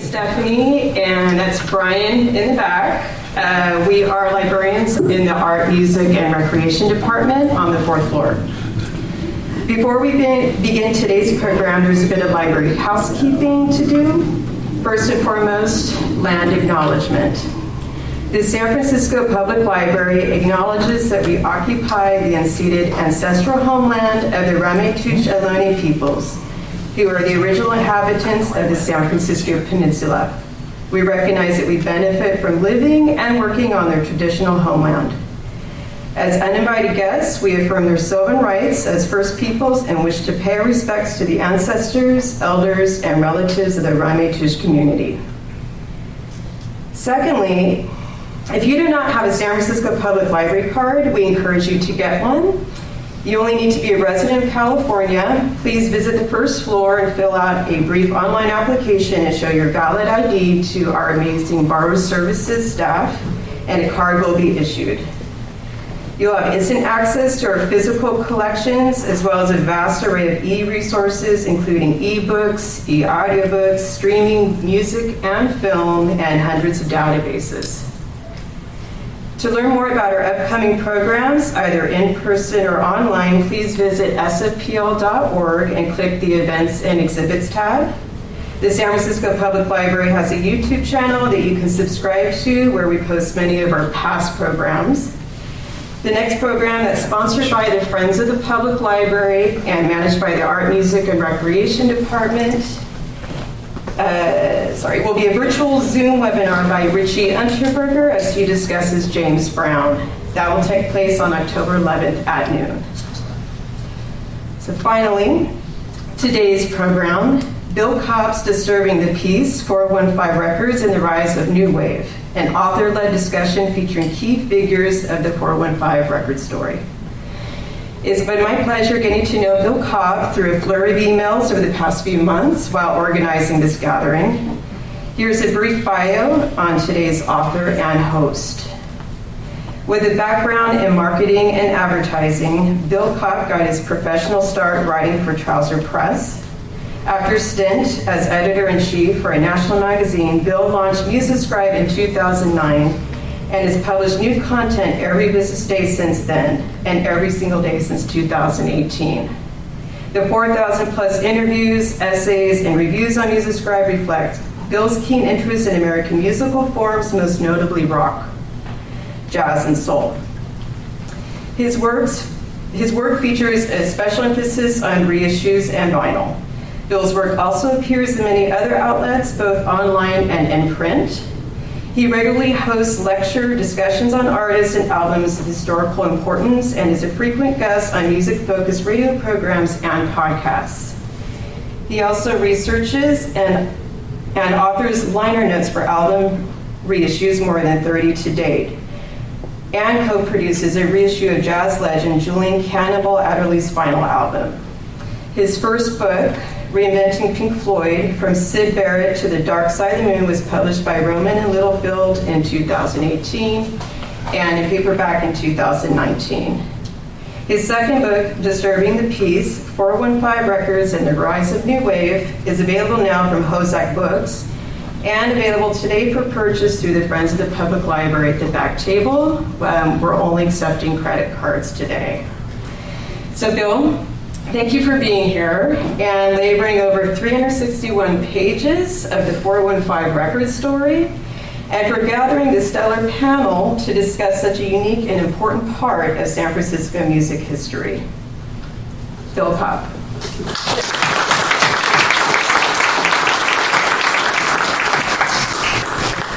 Stephanie, and that's Brian in the back. We are librarians in the Art, Music, and Recreation Department on the 4th floor. Before we begin today's program, there's a bit of library housekeeping to do. First and foremost, land acknowledgement. The San Francisco Public Library acknowledges that we occupy the unceded ancestral homeland of the Ramaytush Ohlone peoples, who are the original inhabitants of the San Francisco Peninsula. We recognize that we benefit from living and working on their traditional homeland. As uninvited guests, we affirm their sovereign rights as First Peoples and wish to pay our respects to the ancestors, elders, and relatives of the Ramaytush community. Secondly, if you do not have a San Francisco Public Library card, we encourage you to get one. You only need to be a resident of California. Please visit the 1st floor and fill out a brief online application and show your valid ID to our amazing borrower services staff, and a card will be issued. You'll have instant access to our physical collections, as well as a vast array of e-resources, including e-books, e-audiobooks, streaming music and film, and hundreds of databases. To learn more about our upcoming programs, either in person or online, please visit sfpl.org and click the Events and Exhibits tab. The San Francisco Public Library has a YouTube channel that you can subscribe to, where we post many of our past programs. The next program, that's sponsored by the Friends of the Public Library and managed by the Art, Music, and Recreation Department, will be a virtual Zoom webinar by Richie Unterberger as he discusses James Brown. That will take place on October 11th at noon. So finally, today's program, Bill Kopp's Disturbing the Peace, 415 Records and the Rise of New Wave, an author-led discussion featuring key figures of the 415 record story. It's been my pleasure getting to know Bill Kopp through a flurry of emails over the past few months while organizing this gathering. Here's a brief bio on today's author and host. With a background in marketing and advertising, Bill Kopp got his professional start writing for Trouser Press. After a stint as editor-in-chief for a national magazine, Bill launched MuseScribe in 2009 and has published new content every business day since then, and every single day since 2018. The 4,000 plus interviews, essays, and reviews on MuseScribe reflect Bill's keen interest in American musical forms, most notably rock, jazz, and soul. His work features a special emphasis on reissues and vinyl. Bill's work also appears in many other outlets, both online and in print. He regularly hosts lecture discussions on artists and albums of historical importance and is a frequent guest on music-focused radio programs and podcasts. He also researches and authors liner notes for album reissues, more than 30 to date, and co-produces a reissue of jazz legend Julian Cannibal Adderley's final album. His first book, Reinventing Pink Floyd, From Syd Barrett to the Dark Side of the Moon, was published by Rowman and Littlefield in 2018 and in paperback in 2019. His second book, Disturbing the Peace, 415 Records and the Rise of New Wave, is available now from Hozak Books and available today for purchase through the Friends of the Public Library at the back table. We're only accepting credit cards today. So Bill, thank you for being here and laboring over 361 pages of the 415 record story, and for gathering the stellar panel to discuss such a unique and important part of San Francisco music history. Bill Kopp.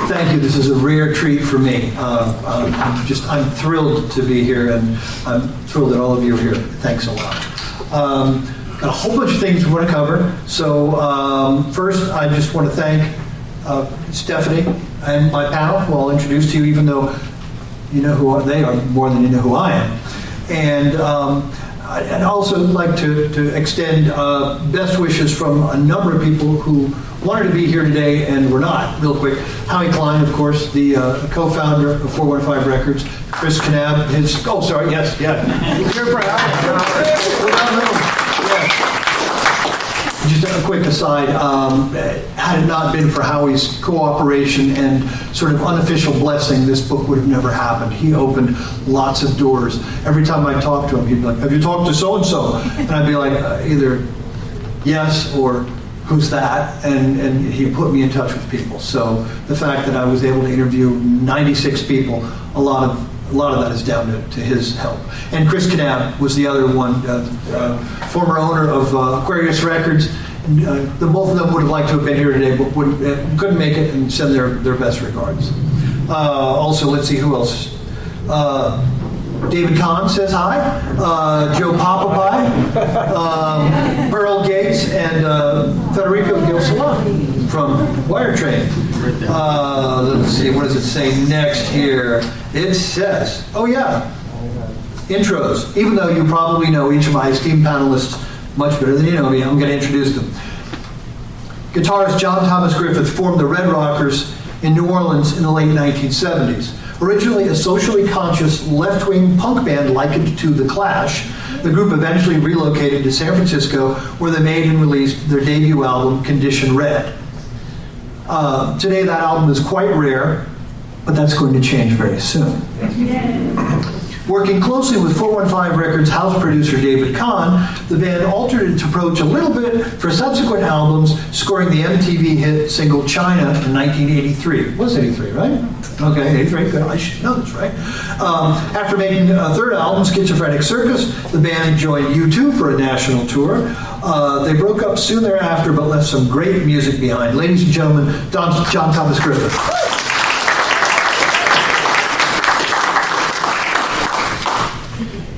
Thank you. This is a rare treat for me. I'm thrilled to be here, and I'm thrilled that all of you are here. Thanks a lot. Got a whole bunch of things we want to cover. So first, I just want to thank Stephanie and my panel, who I'll introduce to you, even though you know who they are more than you know who I am. And I'd also like to extend best wishes from a number of people who wanted to be here today and were not, real quick. Howie Klein, of course, the co-founder of 415 Records. Chris Knab, You're proud. Just a quick aside, had it not been for Howie's cooperation and sort of unofficial blessing, this book would have never happened. He opened lots of doors. Every time I talked to him, he'd be like, have you talked to so-and-so? And I'd be like, either yes or who's that? And he put me in touch with people. So the fact that I was able to interview 96 people, a lot of that is down to his help. And Chris Knab was the other one, former owner of Aquarius Records. The both of them would have liked to have been here today, but couldn't make it, and send their best regards. Also, let's see who else. David Kahn says hi. Joe Papapai, Pearl Gates, and Federico Gil Solano from Wiretrain. Let's see, what does it say next here? It says, oh yeah, intros. Even though you probably know each of my esteemed panelists much better than you know me, I'm going to introduce them. Guitarist John Thomas Griffith formed the Red Rockers in New Orleans in the late 1970s. Originally a socially conscious left-wing punk band likened to The Clash, the group eventually relocated to San Francisco, where they made and released their debut album, Condition Red. Today that album is quite rare, but that's going to change very soon. Working closely with 415 Records house producer David Kahn, the band altered its approach a little bit for subsequent albums, scoring the MTV hit single China in 1983. It was 83, right? Okay, 83, good. I should know this, right? After making a third album, Schizophrenic Circus, the band joined U2 for a national tour. They broke up soon thereafter, but left some great music behind. Ladies and gentlemen, John Thomas Griffith.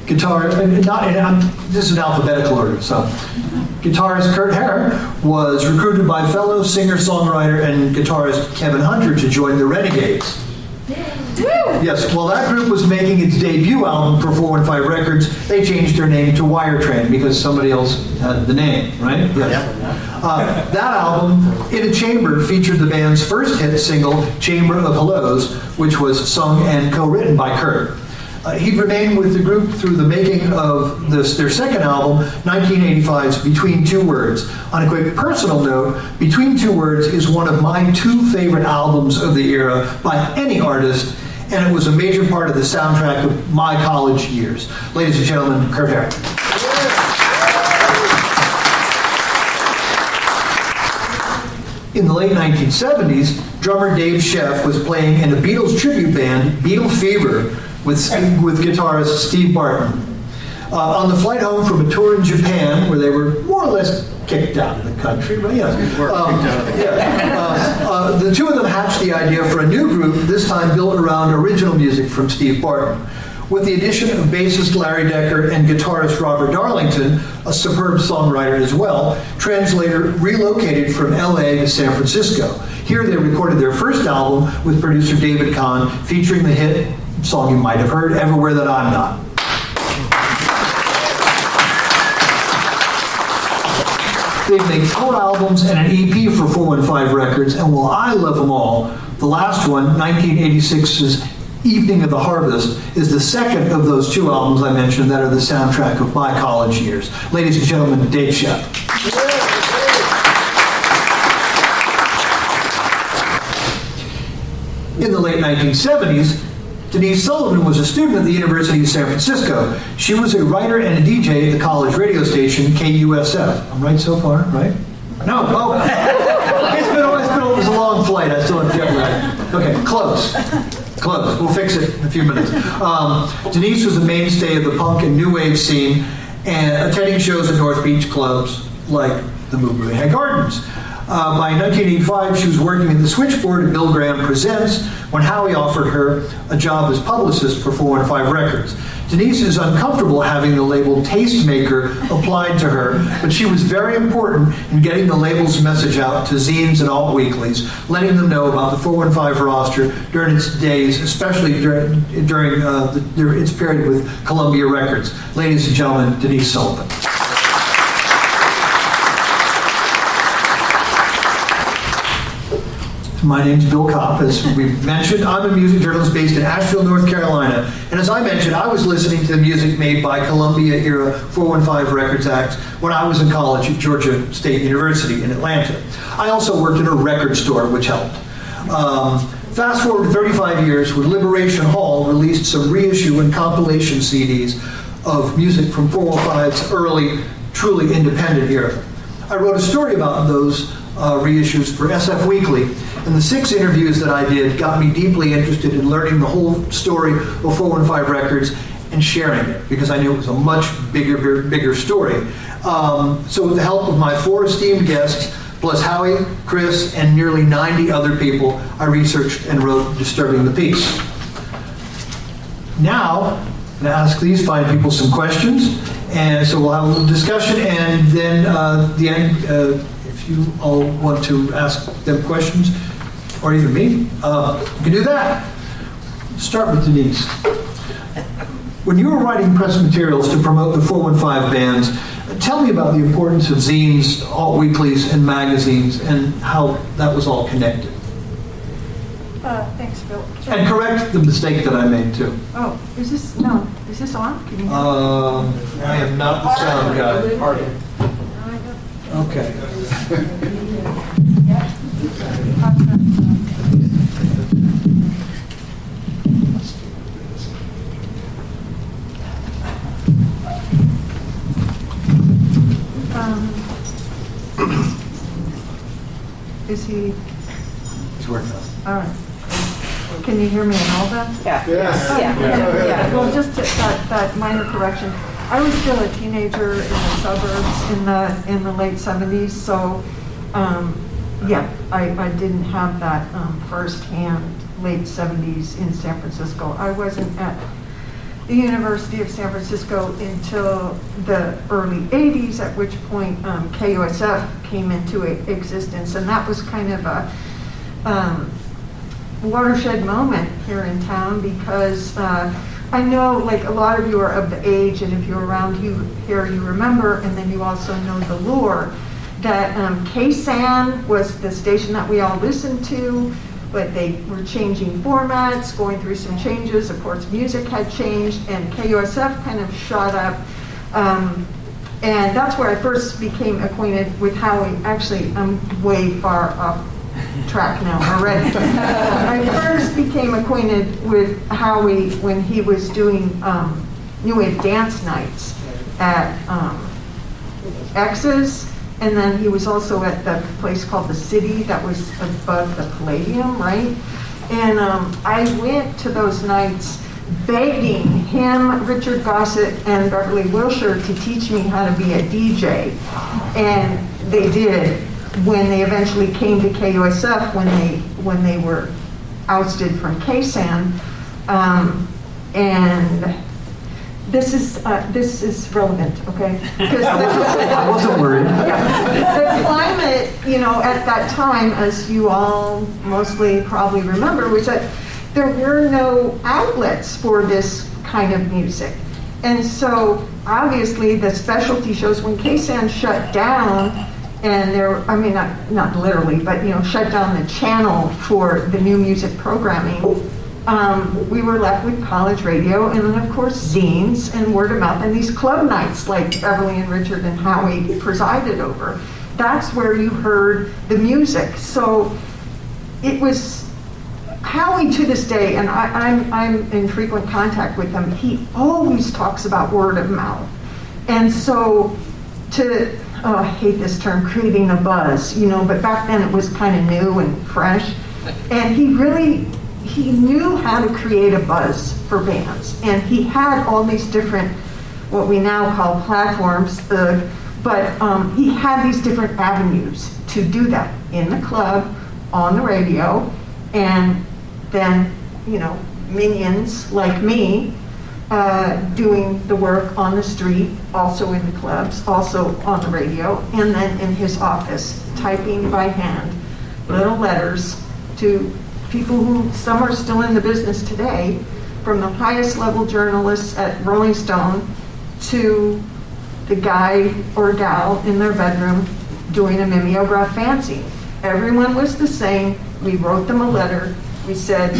Guitar, this is in alphabetical order, so. Guitarist Herr was recruited by fellow singer-songwriter and guitarist Kevin Hunter to join the Renegades. Yes, while that group was making its debut album for 415 Records, they changed their name to Wiretrain because somebody else had the name, right? Yes. That album, In a Chamber, featured the band's first hit single, Chamber of Hellos, which was sung and co-written by Kurt. He'd remained with the group through the making of their second album, 1985's Between Two Words. On a quick personal note, Between Two Words is one of my two favorite albums of the era by any artist, and it was a major part of the soundtrack of my college years. Ladies and gentlemen, Herr. In the late 1970s, drummer Dave Scheff was playing in a Beatles tribute band, Beatle Fever, with guitarist Steve Barton. On the flight home from a tour in Japan, where they were more or less kicked out of the country, right? Yeah. The two of them hatched the idea for a new group, this time built around original music from Steve Barton. With the addition of bassist Larry Decker and guitarist Robert Darlington, a superb songwriter as well, Translator relocated from LA to San Francisco. Here they recorded their first album with producer David Kahn, featuring the hit song you might have heard, Everywhere That I'm Not. They've made 4 albums and an EP for 415 Records, and while I love them all, the last one, 1986's Evening of the Harvest, is the second of those 2 albums I mentioned that are the soundtrack of my college years. Ladies and gentlemen, Dave Scheff. In the late 1970s, Denise Sullivan was a student at the University of San Francisco. She was a writer and a DJ at the college radio station KUSF. I'm right so far, right? No, oh. It was a long flight. I still have jet lag. Okay, close. We'll fix it in a few minutes. Denise was a mainstay of the punk and new wave scene, and attending shows at North Beach clubs like the Moobray Gardens. By 1985, she was working at the switchboard at Bill Graham Presents when Howie offered her a job as publicist for 415 Records. Denise is uncomfortable having the label Tastemaker applied to her, but she was very important in getting the label's message out to zines and alt weeklies, letting them know about the 415 roster during its days, especially during its period with Columbia Records. Ladies and gentlemen, Denise Sullivan. My name's Bill Kopp. As we mentioned, I'm a music journalist based in Asheville, North Carolina. And as I mentioned, I was listening to the music made by Columbia-era 415 Records Act when I was in college at Georgia State University in Atlanta. I also worked in a record store, which helped. Fast forward 35 years when Liberation Hall released some reissue and compilation CDs of music from 415's early, truly independent era. I wrote a story about those reissues for SF Weekly, and the 6 interviews that I did got me deeply interested in learning the whole story of 415 Records and sharing it, because I knew it was a much bigger story. So with the help of my 4 esteemed guests, plus Howie, Chris, and nearly 90 other people, I researched and wrote Disturbing the Peace. Now, I'm going to ask these fine people some questions, and so we'll have a little discussion, and then at the end, if you all want to ask them questions, or even me, you can do that. Start with Denise. When you were writing press materials to promote the 415 bands, tell me about the importance of zines, alt weeklies, and magazines, and how that was all connected. Thanks, Bill. And correct the mistake that I made, too. Oh, is this on? Can you hear me? I am not the sound guy. Okay. Is he? He's working on it. All right. Can you hear me and all that? Yeah. Yes. Yeah. Well, just that minor correction. I was still a teenager in the suburbs in the late 70s, so yeah, I didn't have that firsthand late 70s in San Francisco. I wasn't at the University of San Francisco until the early 80s, at which point KUSF came into existence, and that was kind of a watershed moment here in town, because I know, like, a lot of you are of the age, and if you're around here, you remember, and then you also know the lore, that KSAN was the station that we all listened to, but they were changing formats, going through some changes. Of course, music had changed, and KUSF kind of shot up. And that's where I first became acquainted with Howie. Actually, I'm way far off track now already. I first became acquainted with Howie when he was doing New Wave dance nights at X's, and then he was also at the place called The City that was above the Palladium, right? And I went to those nights begging him, Richard Gossett, and Beverly Wilshire to teach me how to be a DJ. And they did when they eventually came to KUSF, when they were ousted from KSAN. And this is relevant, okay? I wasn't worried. Yeah. The climate, at that time, as you all mostly probably remember, was that there were no outlets for this kind of music. And so, obviously, the specialty shows, when KSAN shut down, and not literally, but shut down the channel for the new music programming, we were left with college radio, and then of course zines and word of mouth, and these club nights like Beverly and Richard and Howie presided over. That's where you heard the music. So it was Howie, to this day, and I'm in frequent contact with him, he always talks about word of mouth. And so I hate this term, creating a buzz, but back then it was kind of new and fresh. And he knew how to create a buzz for bands. And he had all these different, what we now call platforms, but he had these different avenues to do that in the club, on the radio, and then, minions like me doing the work on the street, also in the clubs, also on the radio, and then in his office, typing by hand little letters to people who, some are still in the business today, from the highest level journalists at Rolling Stone to the guy or gal in their bedroom doing a mimeograph fanzine. Everyone was the same. We wrote them a letter. We said,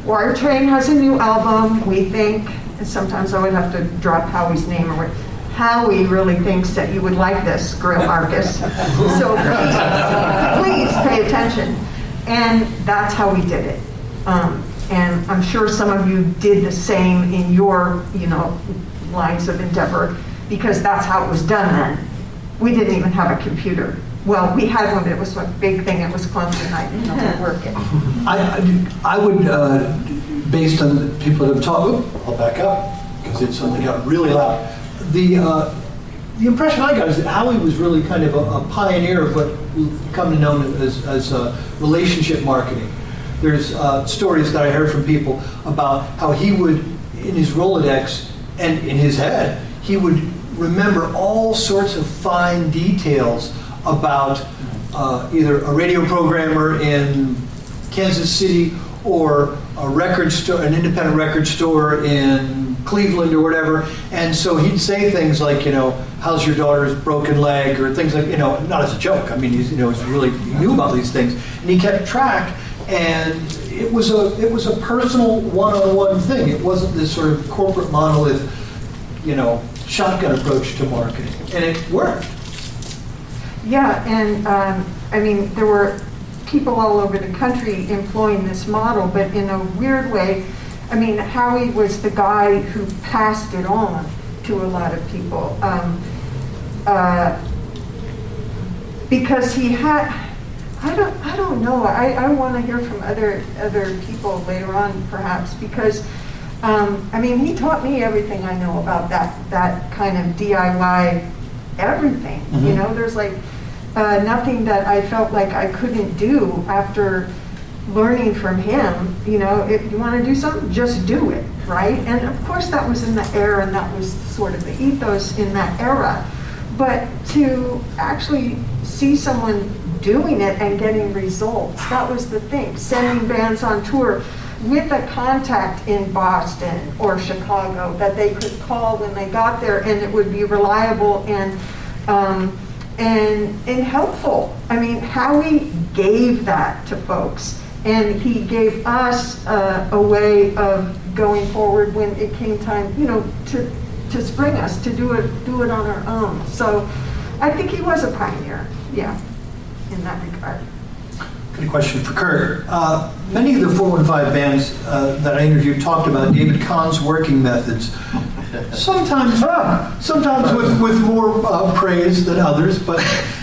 Wire Train has a new album. We think, and sometimes I would have to drop Howie's name or Howie really thinks that you would like this, Grill Marcus. So please pay attention. And that's how we did it. And I'm sure some of you did the same in your, lines of endeavor, because that's how it was done then. We didn't even have a computer. Well, we had one, but it was a big thing. It was clunky, and I didn't work it. I would, based on the people that have talked, I'll back up because it suddenly got really loud. The impression I got is that Howie was really kind of a pioneer of what we've come to know as relationship marketing. There's stories that I heard from people about how he would, in his Rolodex and in his head, he would remember all sorts of fine details about either a radio programmer in Kansas City or a record store, an independent record store in Cleveland or whatever. And so he'd say things like, how's your daughter's broken leg, or things like, not as a joke. I mean, he knew about these things, and he kept track. And it was a personal one-on-one thing. It wasn't this sort of corporate monolith, shotgun approach to marketing, and it worked. Yeah, and there were people all over the country employing this model, but in a weird way, Howie was the guy who passed it on to a lot of people, because he had. I don't know. I want to hear from other people later on, perhaps, because he taught me everything I know about that kind of DIY everything. Mm-hmm. There's like nothing that I felt like I couldn't do after learning from him. If you want to do something, just do it, right? And of course that was in the era, and that was sort of the ethos in that era. But to actually see someone doing it and getting results, that was the thing. Sending bands on tour with a contact in Boston or Chicago that they could call when they got there, and it would be reliable and helpful. Howie gave that to folks, and he gave us a way of going forward when it came time, to spring us to do it on our own. So I think he was a pioneer, yeah, in that regard. Good question for Kurt. Many of the 415 bands that I interviewed talked about David Kahn's working methods. Sometimes with more praise than others, but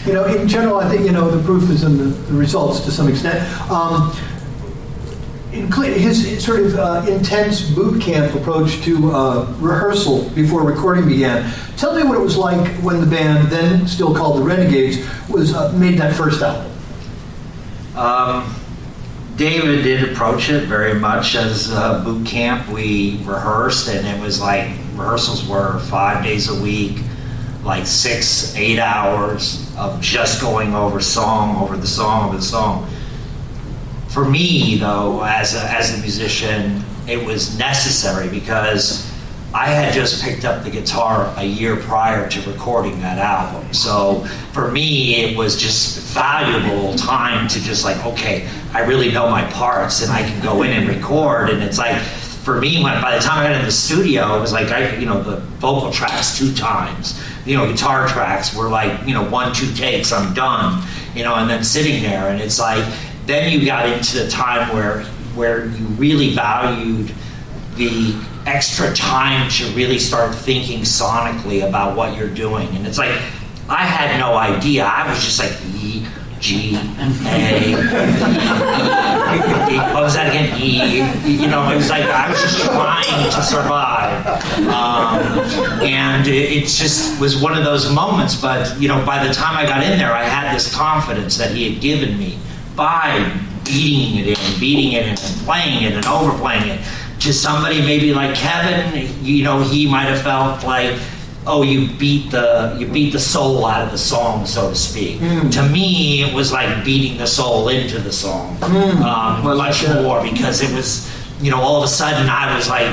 in general, I think the proof is in the results to some extent. His sort of intense boot camp approach to rehearsal before recording began. Tell me what it was like when the band, then still called the Renegades, was made that first album. David did approach it very much as boot camp. We rehearsed, and it was like rehearsals were 5 days a week, like 6-8 hours of just going over the song. For me, though, as a musician, it was necessary because I had just picked up the guitar a year prior to recording that album. So for me, it was just valuable time to just like, okay, I really know my parts and I can go in and record. And it's like, for me, by the time I got in the studio, it was like, the vocal tracks 2 times, guitar tracks were like, 1-2 takes, I'm done, and then sitting there, and it's like, then you got into the time where you really valued the extra time to really start thinking sonically about what you're doing. And it's like, I had no idea. I was just like, E, G, A. What was that again? E. It was like, I was just trying to survive. And it just was one of those moments. But, by the time I got in there, I had this confidence that he had given me by beating it in and playing it and overplaying it. To somebody maybe like Kevin, he might have felt like, oh, you beat the soul out of the song, so to speak. To me, it was like beating the soul into the song, much more, because it was, all of a sudden I was like,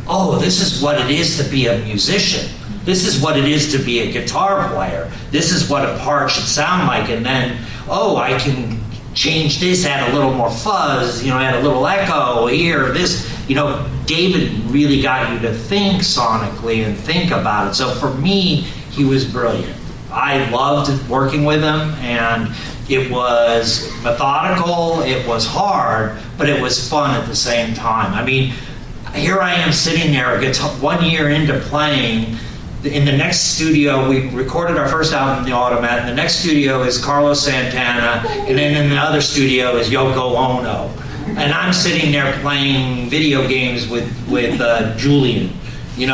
oh, this is what it is to be a musician. This is what it is to be a guitar player. This is what a part should sound like. And then oh, I can change this, add a little more fuzz, add a little echo here, this. David really got you to think sonically and think about it. So for me, he was brilliant. I loved working with him, and it was methodical, it was hard, but it was fun at the same time. I mean, here I am sitting there, it's 1 year into playing. In the next studio, we recorded our first album in the Automat. In the next studio is Carlos Santana, and then in the other studio is Yoko Ono. And I'm sitting there playing video games with Julian, and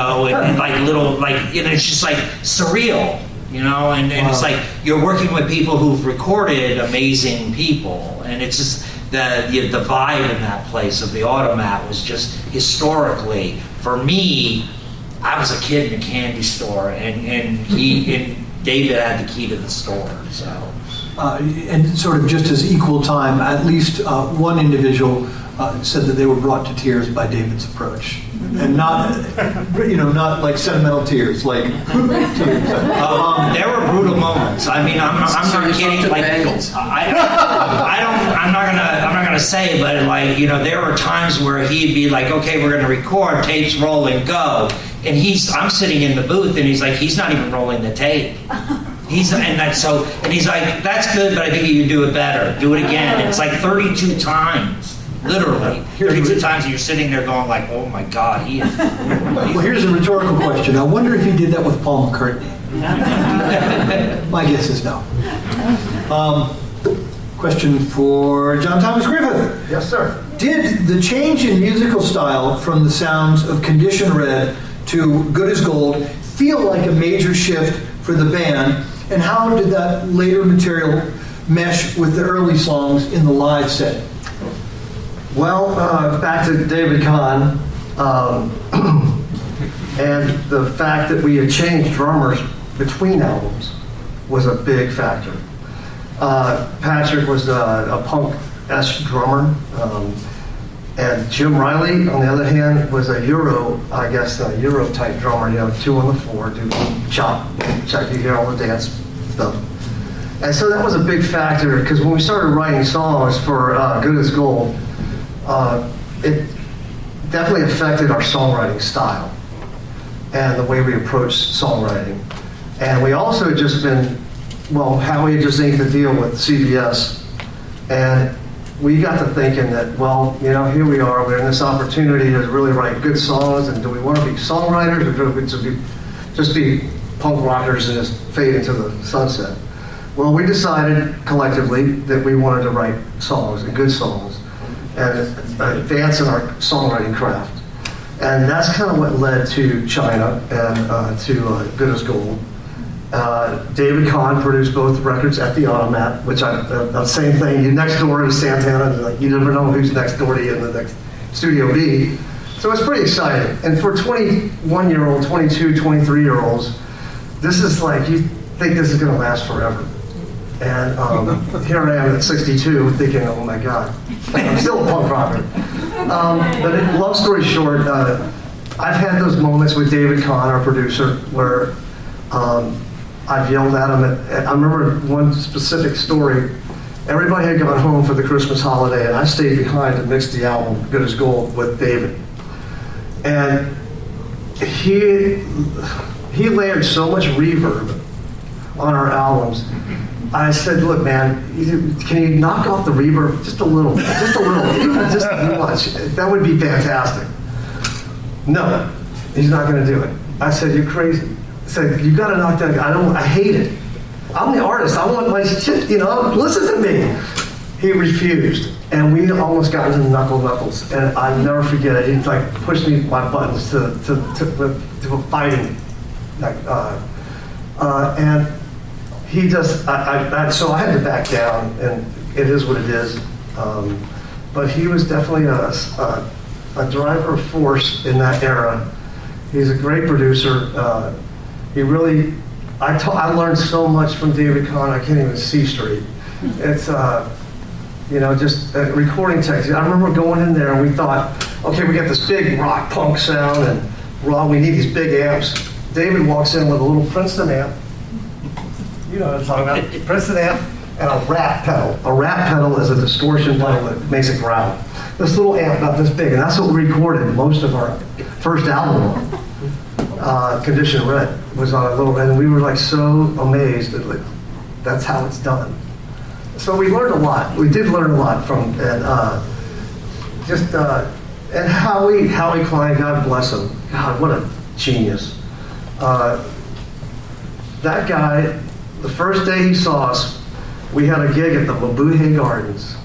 it's just like surreal, and it's like you're working with people who've recorded amazing people, and it's just the vibe in that place of the Automat was just historically, for me, I was a kid in a candy store, and David had the key to the store, so. And sort of just as equal time, at least one individual said that they were brought to tears by David's approach, and not like sentimental tears, like tears. There were brutal moments. I mean, I'm not kidding. Like, I'm not gonna say, but there were times where he'd be like, okay, we're gonna record, tapes rolling, go, and I'm sitting in the booth, and he's like, he's not even rolling the tape. He's like, that's good, but I think you can do it better. Do it again. It's like 32 times, literally. 32 times, and you're sitting there going like, oh my God, he is. Well, here's a rhetorical question. I wonder if he did that with Paul McCartney. My guess is no. Question for John Thomas Griffith. Yes, sir. Did the change in musical style from the sounds of Condition Red to Good as Gold feel like a major shift for the band? And how did that later material mesh with the early songs in the live set? Well, back to David Kahn, and the fact that we had changed drummers between albums was a big factor. Patrick was a punk-esque drummer, and Jim Riley, on the other hand, was a Euro type drummer, 2 on the floor, do chop, you hear all the dance stuff. And so that was a big factor, because when we started writing songs for Good as Gold, it definitely affected our songwriting style and the way we approached songwriting. And we also had just been, Howie had just inked the deal with CBS, and we got to thinking that, here we are, we're in this opportunity to really write good songs, and do we want to be songwriters, or do we just be punk rockers and just fade into the sunset? Well, we decided collectively that we wanted to write songs, and good songs, and advance in our songwriting craft. And that's kind of what led to China and to Good as Gold. David Kahn produced both records at the Automat, which the same thing, you're next door to Santana, you never know who's next door to you in the next Studio B. So it's pretty exciting. And for 21-year-old, 22, 23-year-olds, this is like, you think this is going to last forever. And here I am at 62 thinking, oh my God, I'm still a punk rocker. But long story short, I've had those moments with David Kahn, our producer, where I've yelled at him. I remember one specific story. Everybody had gone home for the Christmas holiday, and I stayed behind to mix the album Good as Gold with David. And he layered so much reverb on our albums. I said, look, man, can you knock off the reverb just a little, just much? That would be fantastic. No, he's not going to do it. I said, you're crazy. I said, you got to knock that. I hate it. I'm the artist. I want my shit, listen to me. He refused, and we almost got into knuckles, and I never forget it. He like pushed my buttons to fighting, and he just, so I had to back down, and it is what it is. But he was definitely a driver force in that era. He's a great producer. He really, I learned so much from David Kahn, I can't even see straight. It's, just recording techniques. I remember going in there and we thought, okay, we got this big rock punk sound and we need these big amps. David walks in with a little Princeton amp. You know what I'm talking about, Princeton amp. and a rat pedal. A rat pedal is a distortion pedal that makes it growl. This little amp about this big, and that's what we recorded most of our first album on. Condition Red was on a little, and we were like so amazed that like, that's how it's done. So we learned a lot. We did learn a lot from, and and Howie Klein, God bless him. God, what a genius. That guy, the first day he saw us, we had a gig at the Mabuhay Gardens.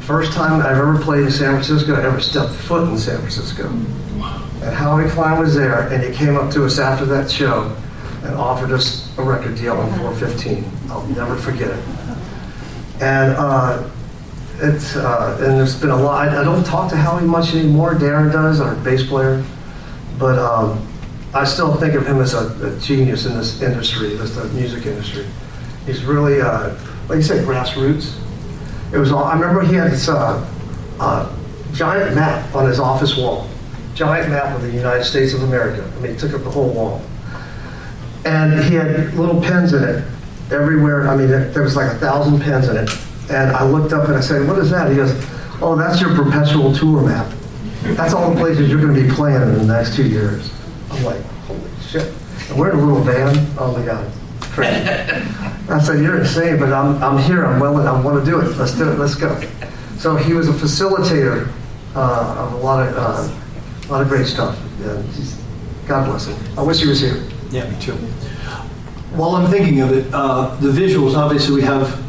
First time I've ever played in San Francisco, I ever stepped foot in San Francisco. And Howie Klein was there, and he came up to us after that show and offered us a record deal on 415. I'll never forget it. And and there's been a lot. I don't talk to Howie much anymore. Darren does, our bass player. But I still think of him as a genius in this industry, the music industry. He's really, like you said, grassroots. It was all, I remember he had this giant map on his office wall. Giant map of the United States of America. I mean, it took up the whole wall. And he had little pens in it everywhere. I mean, there was like 1,000 pens in it. And I looked up and I said, what is that? He goes, oh, that's your perpetual tour map. That's all the places you're going to be playing in the next 2 years. I'm like, holy shit. And we're in a little van. Oh my God, crazy. I said, you're insane, but I'm here. I want to do it. Let's do it. Let's go. So he was a facilitator of a lot of great stuff. Yeah, God bless him. I wish he was here. Yeah, me too. While I'm thinking of it, the visuals, obviously we have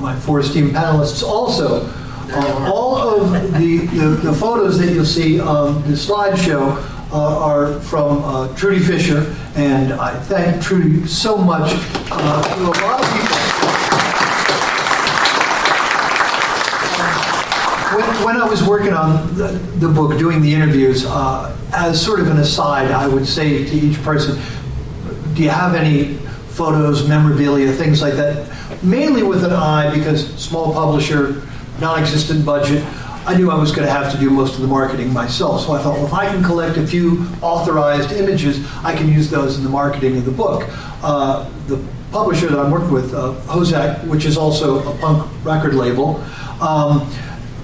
my 4 esteemed panelists also. All of the photos that you'll see on the slideshow are from Trudy Fisher, and I thank Trudy so much to a lot of people. When I was working on the book, doing the interviews, as sort of an aside, I would say to each person, do you have any photos, memorabilia, things like that? Mainly with an eye, because small publisher, non-existent budget, I knew I was going to have to do most of the marketing myself. So I thought, well, if I can collect a few authorized images, I can use those in the marketing of the book. The publisher that I'm working with, Hozak, which is also a punk record label,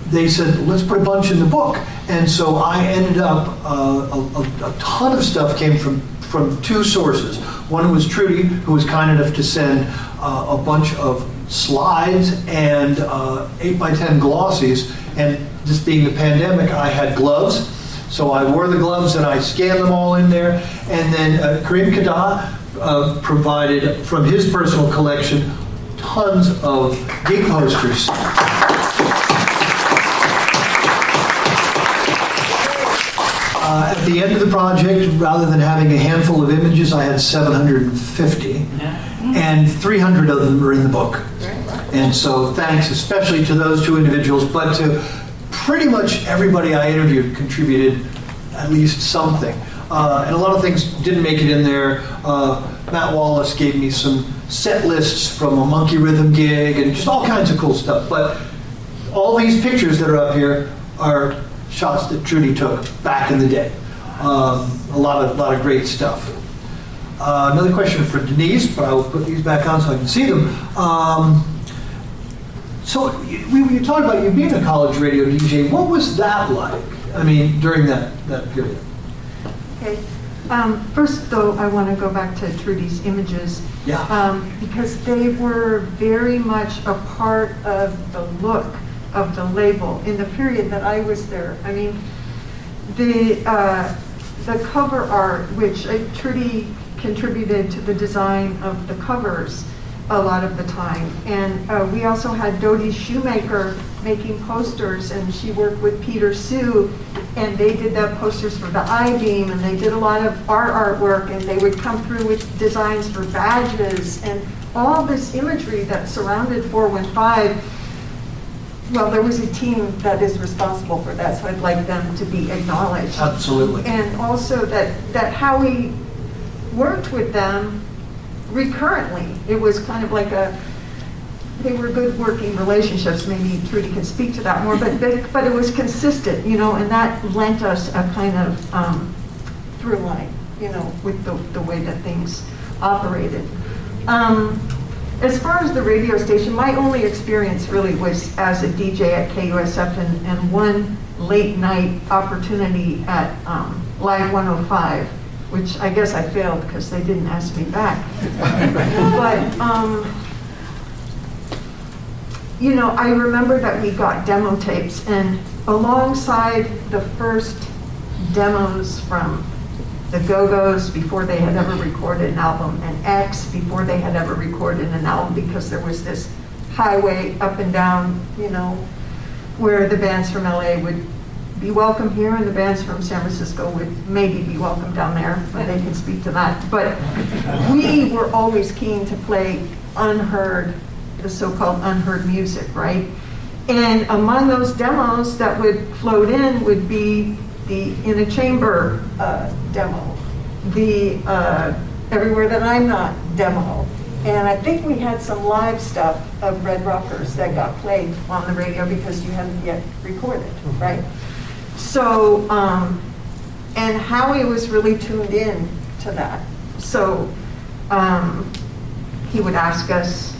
they said, let's put a bunch in the book. And so I ended up, a ton of stuff came from 2 sources. One was Trudy, who was kind enough to send a bunch of slides and 8x10 glossies. And this being the pandemic, I had gloves. So I wore the gloves and I scanned them all in there. And then Kareem Kaddah provided, from his personal collection, tons of gig posters. At the end of the project, rather than having a handful of images, I had 750, and 300 of them are in the book. And so thanks especially to those 2 individuals, but to pretty much everybody I interviewed contributed at least something. And a lot of things didn't make it in there. Matt Wallace gave me some set lists from a Monkey Rhythm gig and just all kinds of cool stuff. But all these pictures that are up here are shots that Trudy took back in the day. A lot of great stuff. Another question for Denise, but I will put these back on so I can see them. So you talked about you being a college radio DJ. What was that like? I mean, during that period. Okay. First, though, I want to go back to Trudy's images. Yeah. Because they were very much a part of the look of the label in the period that I was there. I mean, the cover art, which Trudy contributed to the design of the covers a lot of the time. And we also had Dodie Shoemaker making posters, and she worked with Peter Sue, and they did the posters for the I-Beam, and they did a lot of our artwork, and they would come through with designs for badges, and all this imagery that surrounded 415. Well, there was a team that is responsible for that, so I'd like them to be acknowledged. Absolutely. And also that Howie worked with them recurrently. It was kind of like they were good working relationships. Maybe Trudy can speak to that more, but it was consistent, and that lent us a kind of through line, with the way that things operated. as far as the radio station, my only experience really was as a DJ at KUSF and one late night opportunity at Live 105, which I guess I failed because they didn't ask me back. But, you know, I remember that we got demo tapes, and alongside the first demos from the Go-Go's before they had ever recorded an album, and X before they had ever recorded an album, because there was this highway up and down, you know, where the bands from LA would be welcome here and the bands from San Francisco would maybe be welcome down there, but they can speak to that. But we were always keen to play unheard, the so-called unheard music, right? And among those demos that would float in would be the In a Chamber demo, the Everywhere That I'm Not demo. And I think we had some live stuff of Red Rockers that got played on the radio because you hadn't yet recorded, right? So, and Howie was really tuned in to that. So he would ask us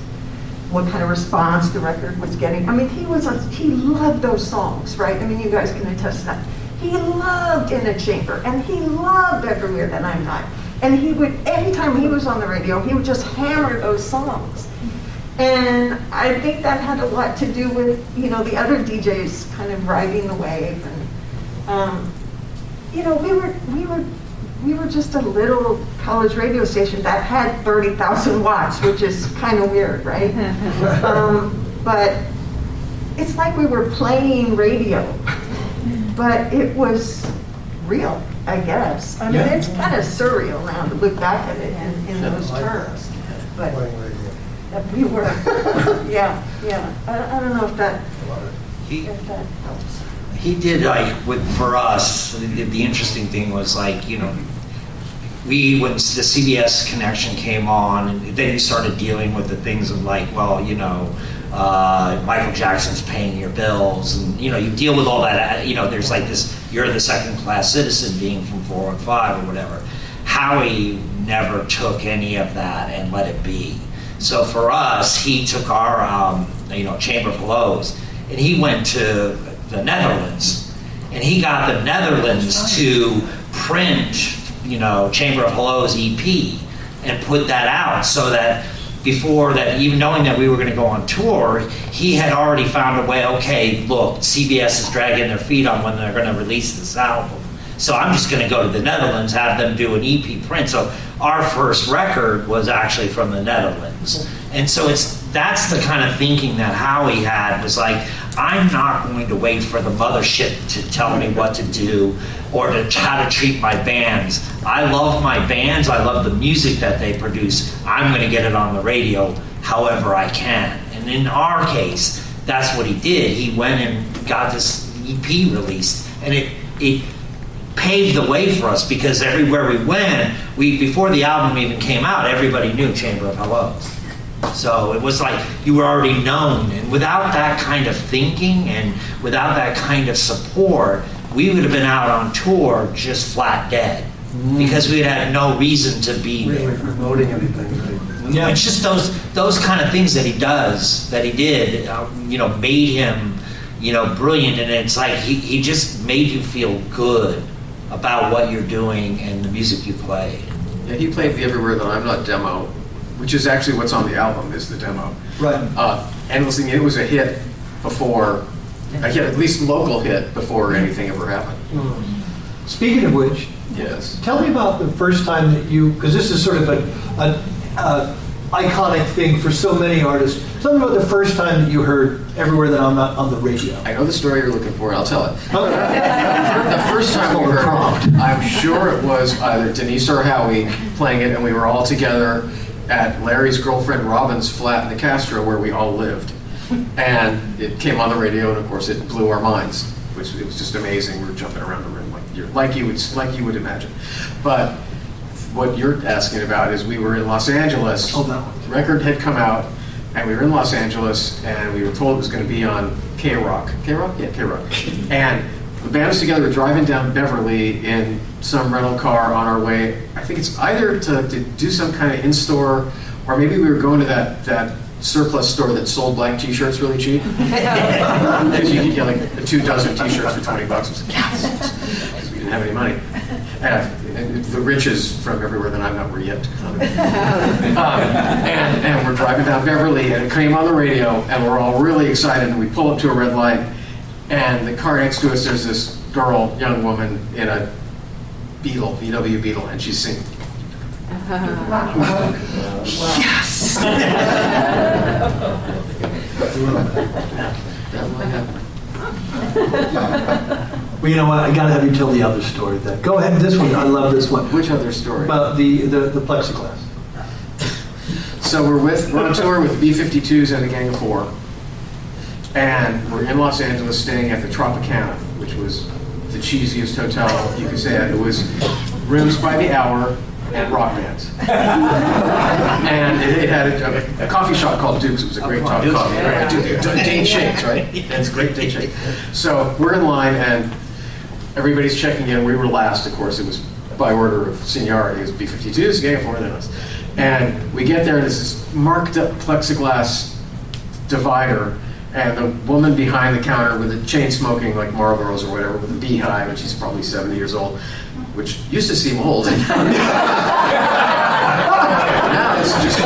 what kind of response the record was getting. I mean, he loved those songs, right? I mean, you guys can attest to that. He loved In a Chamber, and he loved Everywhere That I'm Not. And he would, anytime he was on the radio, he would just hammer those songs. And I think that had a lot to do with, you know, the other DJs kind of riding the wave. And, you know, we were just a little college radio station that had 30,000 watts, which is kind of weird, right? But it's like we were playing radio, but it was real, I guess. I mean, Yeah. it's kind of surreal now to look back at it in those terms. But that we were, yeah. I don't know if that helps. He did, like, for us, the interesting thing was, like, you know, when the CBS connection came on, and then you started dealing with the things of, like, well, you know, Michael Jackson's paying your bills, and, you know, you deal with all that, you know, there's like this, you're the second-class citizen being from 415 or whatever. Howie never took any of that and let it be. So for us, he took our, you know, Chamber of Hellos, and he went to the Netherlands, and he got the Netherlands to print, you know, Chamber of Hellos EP and put that out, so that before that, even knowing that we were going to go on tour, he had already found a way, okay, look, CBS is dragging their feet on when they're going to release this album. So I'm just going to go to the Netherlands, have them do an EP print. So our first record was actually from the Netherlands. And so that's the kind of thinking that Howie had, was like, I'm not going to wait for the mothership to tell me what to do or how to treat my bands. I love my bands. I love the music that they produce. I'm going to get it on the radio however I can. And in our case, that's what he did. He went and got this EP released, and it paved the way for us, because everywhere we went, before the album even came out, everybody knew Chamber of Hellos. So it was like you were already known, and without that kind of thinking and without that kind of support, we would have been out on tour just flat dead, because we had no reason to be there. Promoting anything, right? Yeah. It's just those kind of things that he did, you know, made him, you know, brilliant. And it's like he just made you feel good about what you're doing and the music you play. Yeah, he played the Everywhere That I'm Not demo, which is actually what's on the album, is the demo. Right. And it was a hit before, a hit, at least local hit, before anything ever happened. Speaking of which, Yes. tell me about the first time that you, because this is sort of an iconic thing for so many artists. Tell me about the first time that you heard Everywhere That I'm Not on the radio. I know the story you're looking for, and I'll tell it. Okay. The first time we heard it, I'm sure it was either Denise or Howie playing it, and we were all together at Larry's girlfriend Robin's flat in the Castro, where we all lived. And it came on the radio, and of course it blew our minds, which it was just amazing. We were jumping around the room like you would imagine. But what you're asking about is, we were in Los Angeles. Oh, that one. The record had come out, and we were in Los Angeles, and we were told it was going to be on K-Rock. K-Rock? Yeah, K-Rock. And the band was together, driving down Beverly in some rental car on our way. I think it's either to do some kind of in-store Or maybe we were going to that surplus store that sold black t-shirts really cheap. Because you could get like 2 dozen t-shirts for $20. I was like, yes, because we didn't have any money. And the riches from everywhere that I'm not were yet to come. And we're driving down Beverly, and it came on the radio, and we're all really excited, and we pull up to a red light, and the car next to us, there's this girl, young woman, in a Beetle, VW Beetle, and she's singing. Yes! Well, you know what? I got to have you tell the other story then. Go ahead. This one. I love this one. Which other story? About the plexiglass. So we're on tour with the B-52s and the Gang of Four, and we're in Los Angeles staying at the Tropicana, which was the cheesiest hotel you could stay at. It was rooms by the hour and rock bands. And it had a coffee shop called Duke's. It was a great coffee. Right? Date shakes, right? It's great date shake. So we're in line, and everybody's checking in. We were last, of course. It was by order of seniority. It was B-52s, Gang of Four, then us. And we get there, and there's this marked up plexiglass divider, and the woman behind the counter with the chain smoking like Marlboros or whatever with a beehive, and she's probably 70 years old, which used to seem old. Now it's just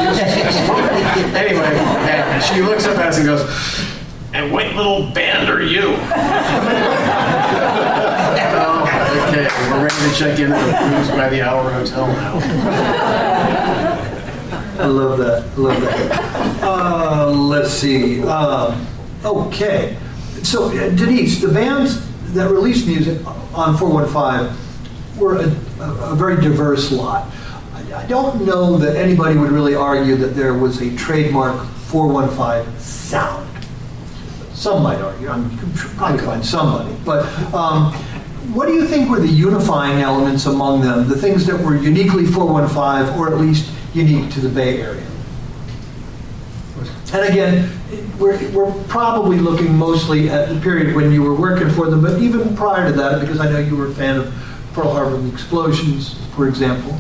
anyway, and she looks up at us and goes, "And what little band are you?" Oh, okay, we're ready to check into the Rooms by the Hour hotel now. I love that. I love that. Let's see. Okay. So, Denise, the bands that released music on 415 were a very diverse lot. I don't know that anybody would really argue that there was a trademark 415 sound. Some might argue. I'm probably find somebody. But what do you think were the unifying elements among them, the things that were uniquely 415 or at least unique to the Bay Area? And again, we're probably looking mostly at the period when you were working for them, but even prior to that, because I know you were a fan of Pearl Harbor and the Explosions, for example.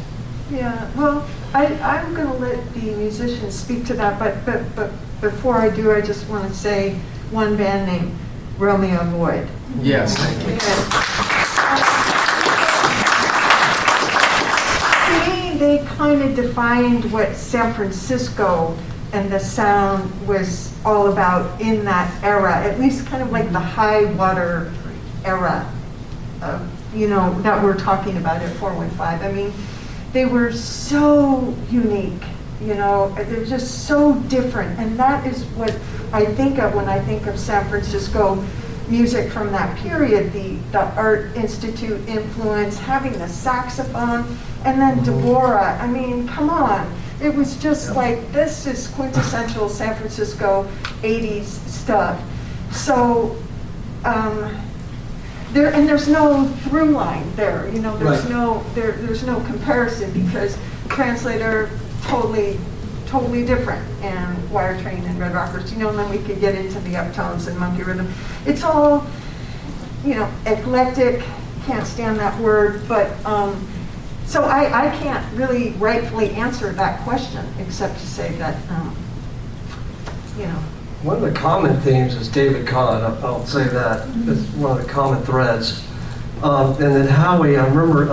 Yeah, well, I'm going to let the musicians speak to that, but before I do, I just want to say one band name, Romeo Void. Yes, thank you. To me, they kind of defined what San Francisco and the sound was all about in that era, at least kind of like the high water era, that we're talking about at 415. I mean, they were so unique, they're just so different. And that is what I think of when I think of San Francisco music from that period, the Art Institute influence, having the saxophone, and then Deborah. I mean, come on. It was just like, this is quintessential San Francisco 80s stuff. So, there's no through line there, there's no comparison, because Translator, totally different, and Wire Train and Red Rockers, and then we could get into the Uptones and Monkey Rhythm. It's all, eclectic, can't stand that word, but, so I can't really rightfully answer that question, except to say that, One of the common themes is David Kahn. I'll say that. It's one of the common threads. And then Howie, I remember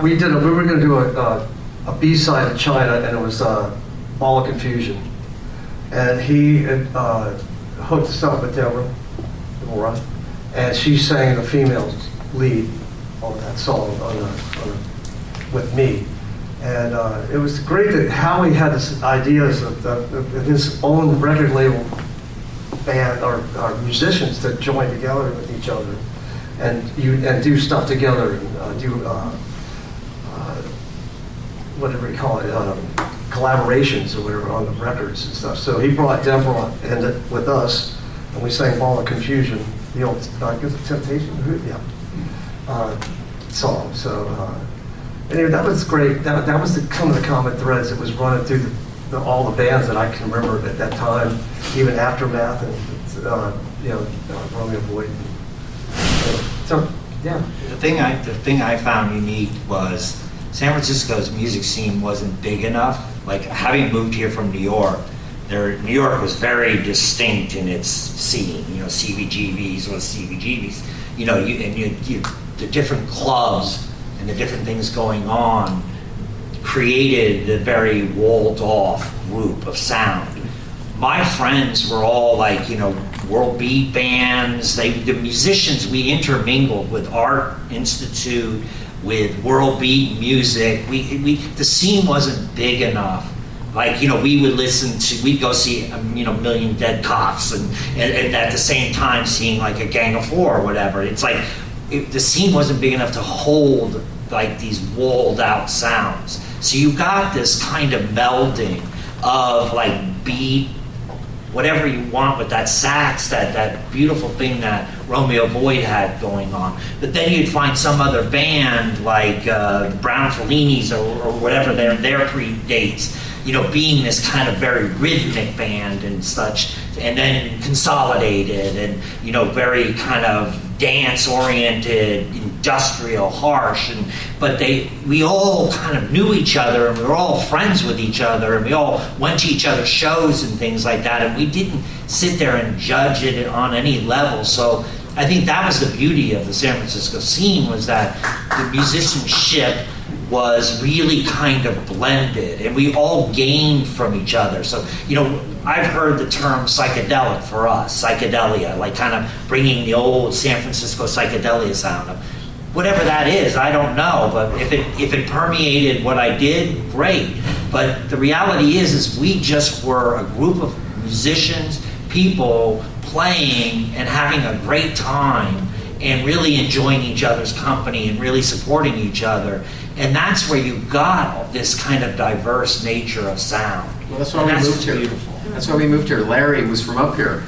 we were going to do a B-side of China, and it was Ball of Confusion. And he had hooked us up with Deborah, and she sang the female lead on that song with me. And it was great that Howie had this ideas of his own record label band or musicians to join together with each other and do stuff together and do whatever you call it, collaborations or whatever on the records and stuff. So he brought Deborah in with us, and we sang Ball of Confusion, the old, I guess, Temptation, yeah, song. So. Anyway, that was great. That was some of the common threads that was running through all the bands that I can remember at that time, even Aftermath and Romeo Void. So yeah. The thing I found unique was San Francisco's music scene wasn't big enough. Like, having moved here from New York, New York was very distinct in its scene. You know, CBGBs was CBGBs. You know, the different clubs and the different things going on created a very walled-off group of sound. My friends were all like, you know, world beat bands. The musicians, we intermingled with Art Institute, with world beat music. The scene wasn't big enough. Like, you know, we'd go see, you know, Million Dead Cops, and at the same time seeing like a Gang of Four or whatever. It's like, the scene wasn't big enough to hold like these walled out sounds. So you got this kind of melding of like beat, whatever you want with that sax, that beautiful thing that Romeo Void had going on. But then you'd find some other band like the Brown Fellinis or whatever their predates, you know, being this kind of very rhythmic band and such, and then Consolidated and, you know, very kind of dance-oriented, industrial, harsh, but we all kind of knew each other, and we were all friends with each other, and we all went to each other's shows and things like that, and we didn't sit there and judge it on any level. So I think that was the beauty of the San Francisco scene, was that the musicianship was really kind of blended, and we all gained from each other. So, you know, I've heard the term psychedelic for us, psychedelia, like kind of bringing the old San Francisco psychedelia sound up. Whatever that is, I don't know, but if it permeated what I did, great. But the reality is we just were a group of musicians, people playing and having a great time and really enjoying each other's company and really supporting each other. And that's where you got this kind of diverse nature of sound. Well, that's why we moved here. Beautiful. That's why we moved here. Larry was from up here,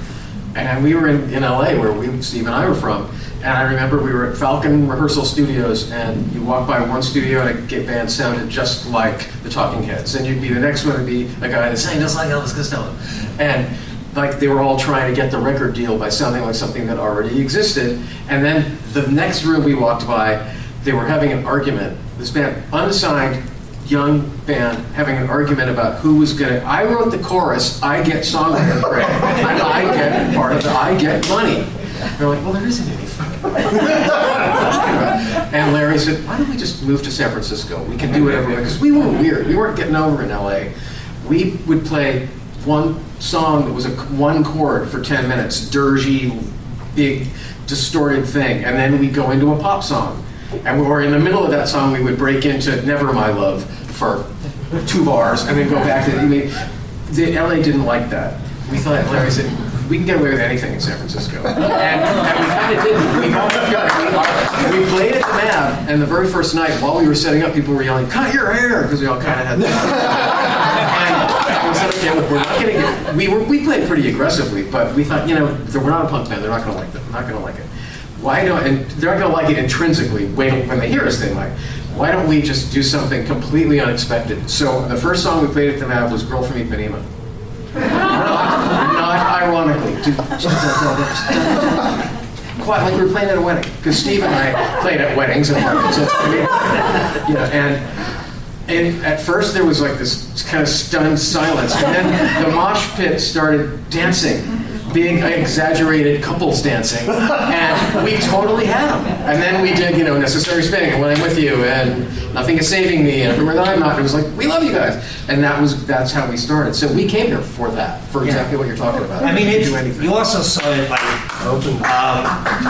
and we were in LA, where Steve and I were from. And I remember we were at Falcon Rehearsal Studios, and you walk by one studio and a band sounded just like the Talking Heads. And the next one would be a guy that sang just like Elvis Costello. And like they were all trying to get the record deal by sounding like something that already existed. And then the next room we walked by, they were having an argument. This band, unsigned, young band, having an argument about who was gonna, I wrote the chorus, I get songwriter credit, and I get part of it, I get money. They're like, well, there isn't anything. And Larry said, why don't we just move to San Francisco? We can do whatever we want. Because we were weird. We weren't getting over in LA. We would play one song that was one chord for 10 minutes, dirgy, big, distorted thing. And then we'd go into a pop song. And we were in the middle of that song, we would break into Never My Love for 2 bars and then go back to, the LA didn't like that. We thought, Larry said, we can get away with anything in San Francisco. And we kind of did. We played at the Knab, and the very first night, while we were setting up, people were yelling, cut your hair, because we all kind of had that. And we said, okay, look, we're not going to get, we played pretty aggressively, but we thought, we're not a punk band, they're not going to like that, they're not going to like it. Why don't, and they're not going to like it intrinsically, when they hear us, they might. Why don't we just do something completely unexpected? So the first song we played at the Knab was Girl from Ipanema. Not ironically. Quite like we were playing at a wedding, because Steve and I played at weddings and parties. And at first there was like this kind of stunned silence, and then the mosh pit started dancing. Big, exaggerated couples dancing, and we totally had them. And then we did, Necessary Spinning, and When I'm With You, and Nothing Is Saving Me, and Everywhere That I'm Not. It was like, we love you guys, and that's how we started. So we came here for that, for exactly what you're talking about. I mean, you also saw it like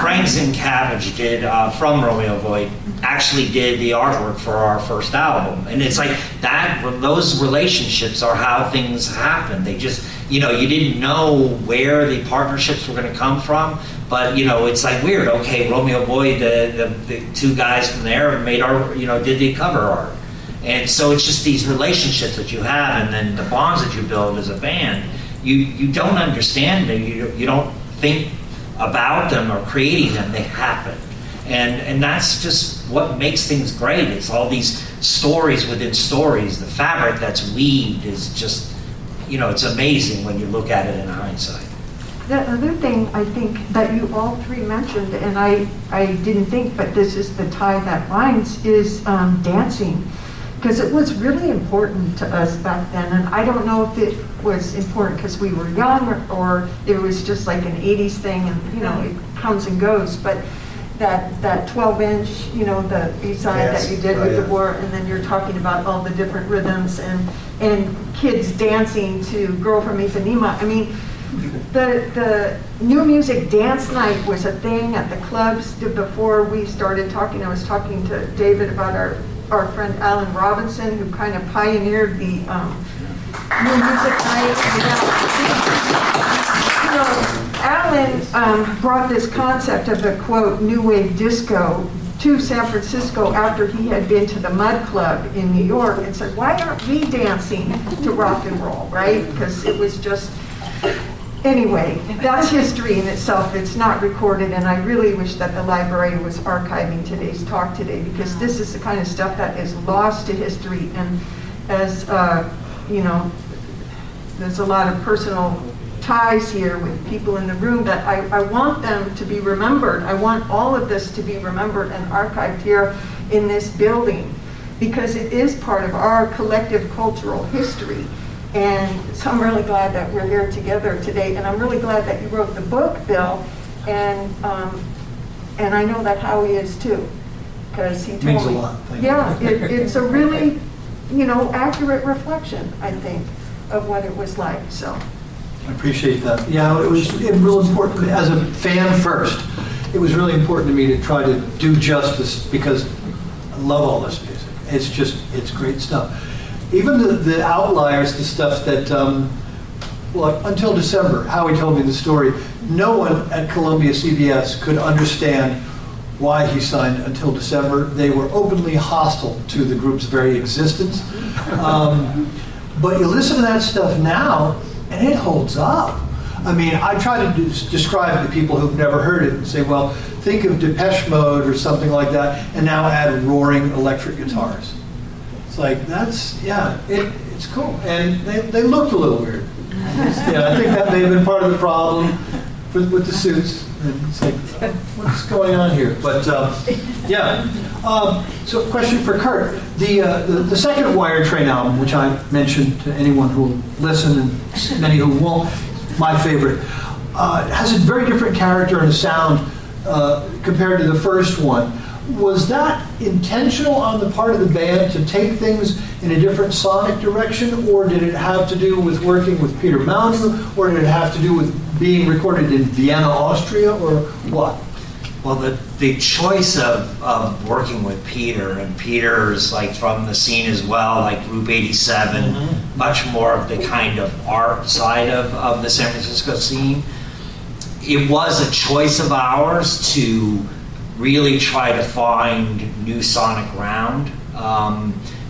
Frank Zincavage did from Romeo Void. Actually did the artwork for our first album, and it's like that. Those relationships are how things happen. They just, you didn't know where the partnerships were going to come from, but it's like weird. Okay, Romeo Void, the 2 guys from there made our, did the cover art, and so it's just these relationships that you have, and then the bonds that you build as a band. You don't understand them. You don't think about them or creating them. They happen. And that's just what makes things great. It's all these stories within stories. The fabric that's weaved is just, it's amazing when you look at it in hindsight. The other thing I think that you all 3 mentioned, and I didn't think, but this is the tie that binds, is dancing. because it was really important to us back then. And I don't know if it was important because we were young or it was just like an 80s thing and, you know, it comes and goes. But that 12-inch, you know, the B-side that you did with the war, and then you're talking about all the different rhythms and kids dancing to Girl from Ipanema. I mean, the new music dance night was a thing at the clubs. Before we started talking, I was talking to David about our friend Alan Robinson, who kind of pioneered the new music night. You know, Alan brought this concept of the, quote, new wave disco to San Francisco after he had been to the Mud Club in New York and said, why aren't we dancing to rock and roll, right? Because it was just, anyway, that's history in itself. It's not recorded, and I really wish that the library was archiving today's talk today, because this is the kind of stuff that is lost to history. And as, you know, there's a lot of personal ties here with people in the room that I want them to be remembered. I want all of this to be remembered and archived here in this building, because it is part of our collective cultural history. And so I'm really glad that we're here together today, and I'm really glad that you wrote the book, Bill, and I know that Howie is too, because he told me. Means a lot. Thank you. Yeah, it's a really, you know, accurate reflection, I think, of what it was like. So. I appreciate that. Yeah, it was real important as a fan first. It was really important to me to try to do justice, because I love all this music. It's great stuff. Even the outliers, the stuff that, well, until December, Howie told me the story, no one at Columbia CBS could understand why he signed Until December. They were openly hostile to the group's very existence. But you listen to that stuff now, and it holds up. I mean, I try to describe it to people who've never heard it and say, well, think of Depeche Mode or something like that, and now add roaring electric guitars. It's like, that's, yeah, it's cool. And they looked a little weird. Yeah, I think that may have been part of the problem with the suits. And it's like, what's going on here? But yeah. So question for Kurt. The second Wire Train album, which I mentioned to anyone who will listen and many who won't, my favorite, has a very different character and sound compared to the first one. Was that intentional on the part of the band to take things in a different sonic direction, or did it have to do with working with Peter Mountain, or did it have to do with being recorded in Vienna, Austria, or what? Well, the choice of working with Peter, and Peter's like from the scene as well, like Group 87, much more of the kind of art side of the San Francisco scene. It was a choice of ours to really try to find new sonic ground,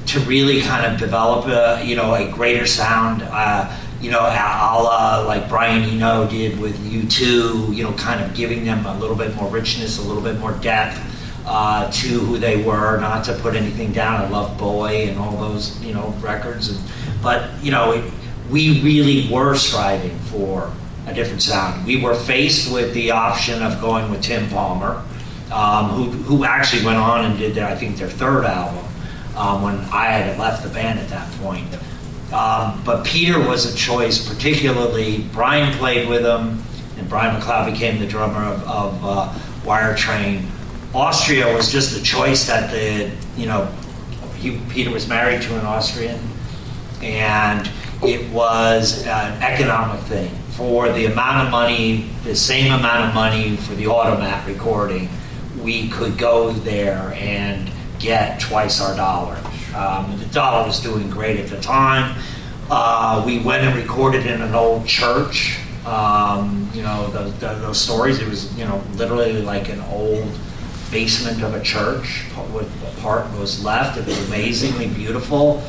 to really kind of develop a greater sound, a la like Brian Eno did with U2, kind of giving them a little bit more richness, a little bit more depth to who they were, not to put anything down. I love Boy and all those, records. But we really were striving for a different sound. We were faced with the option of going with Tim Palmer, who actually went on and did I think their third album when I had left the band at that point. But Peter was a choice, particularly Brian played with him, and Brian McLeod became the drummer of Wire Train. Austria was just a choice that Peter was married to an Austrian, and it was an economic thing. For the amount of money, the same amount of money for the Automat recording, we could go there and get twice our dollar. The dollar was doing great at the time. We went and recorded in an old church. Those stories, it was literally like an old basement of a church. Part was left. It was amazingly beautiful.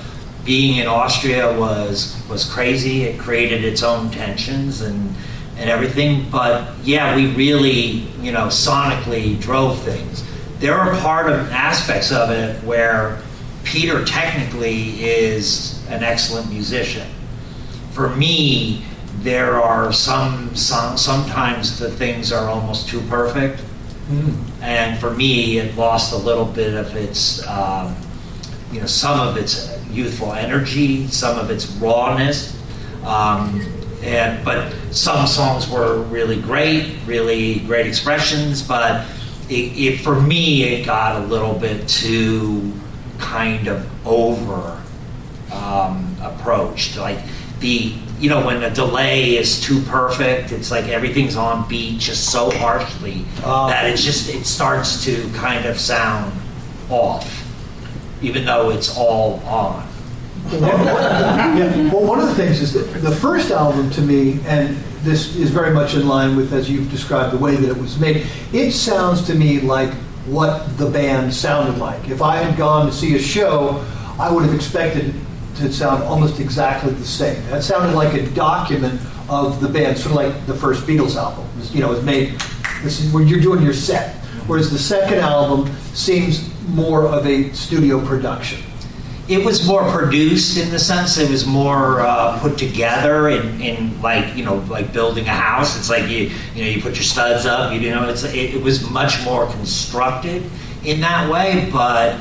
Being in Austria was crazy. It created its own tensions and everything. But yeah, we really, sonically drove things. There are aspects of it where Peter technically is an excellent musician. For me, there are sometimes the things are almost too perfect. And for me, it lost a little bit of its some of its youthful energy, some of its rawness, but some songs were really great expressions, but for me, it got a little bit too kind of over approached. Like when a delay is too perfect, it's like everything's on beat just so harshly that it starts to kind of sound off, even though it's all on. Well, one of the things is that the first album to me, and this is very much in line with, as you've described, the way that it was made, it sounds to me like what the band sounded like. If I had gone to see a show, I would have expected to sound almost exactly the same. That sounded like a document of the band, sort of like the first Beatles album. It was made, this is where you're doing your set. Whereas the second album seems more of a studio production. It was more produced in the sense it was more put together in like building a house. It's like you put your studs up. It was much more constructed in that way, but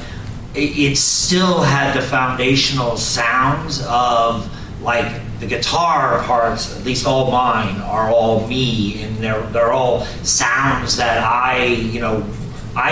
it still had the foundational sounds of like the guitar parts. At least all mine are all me, and they're all sounds that I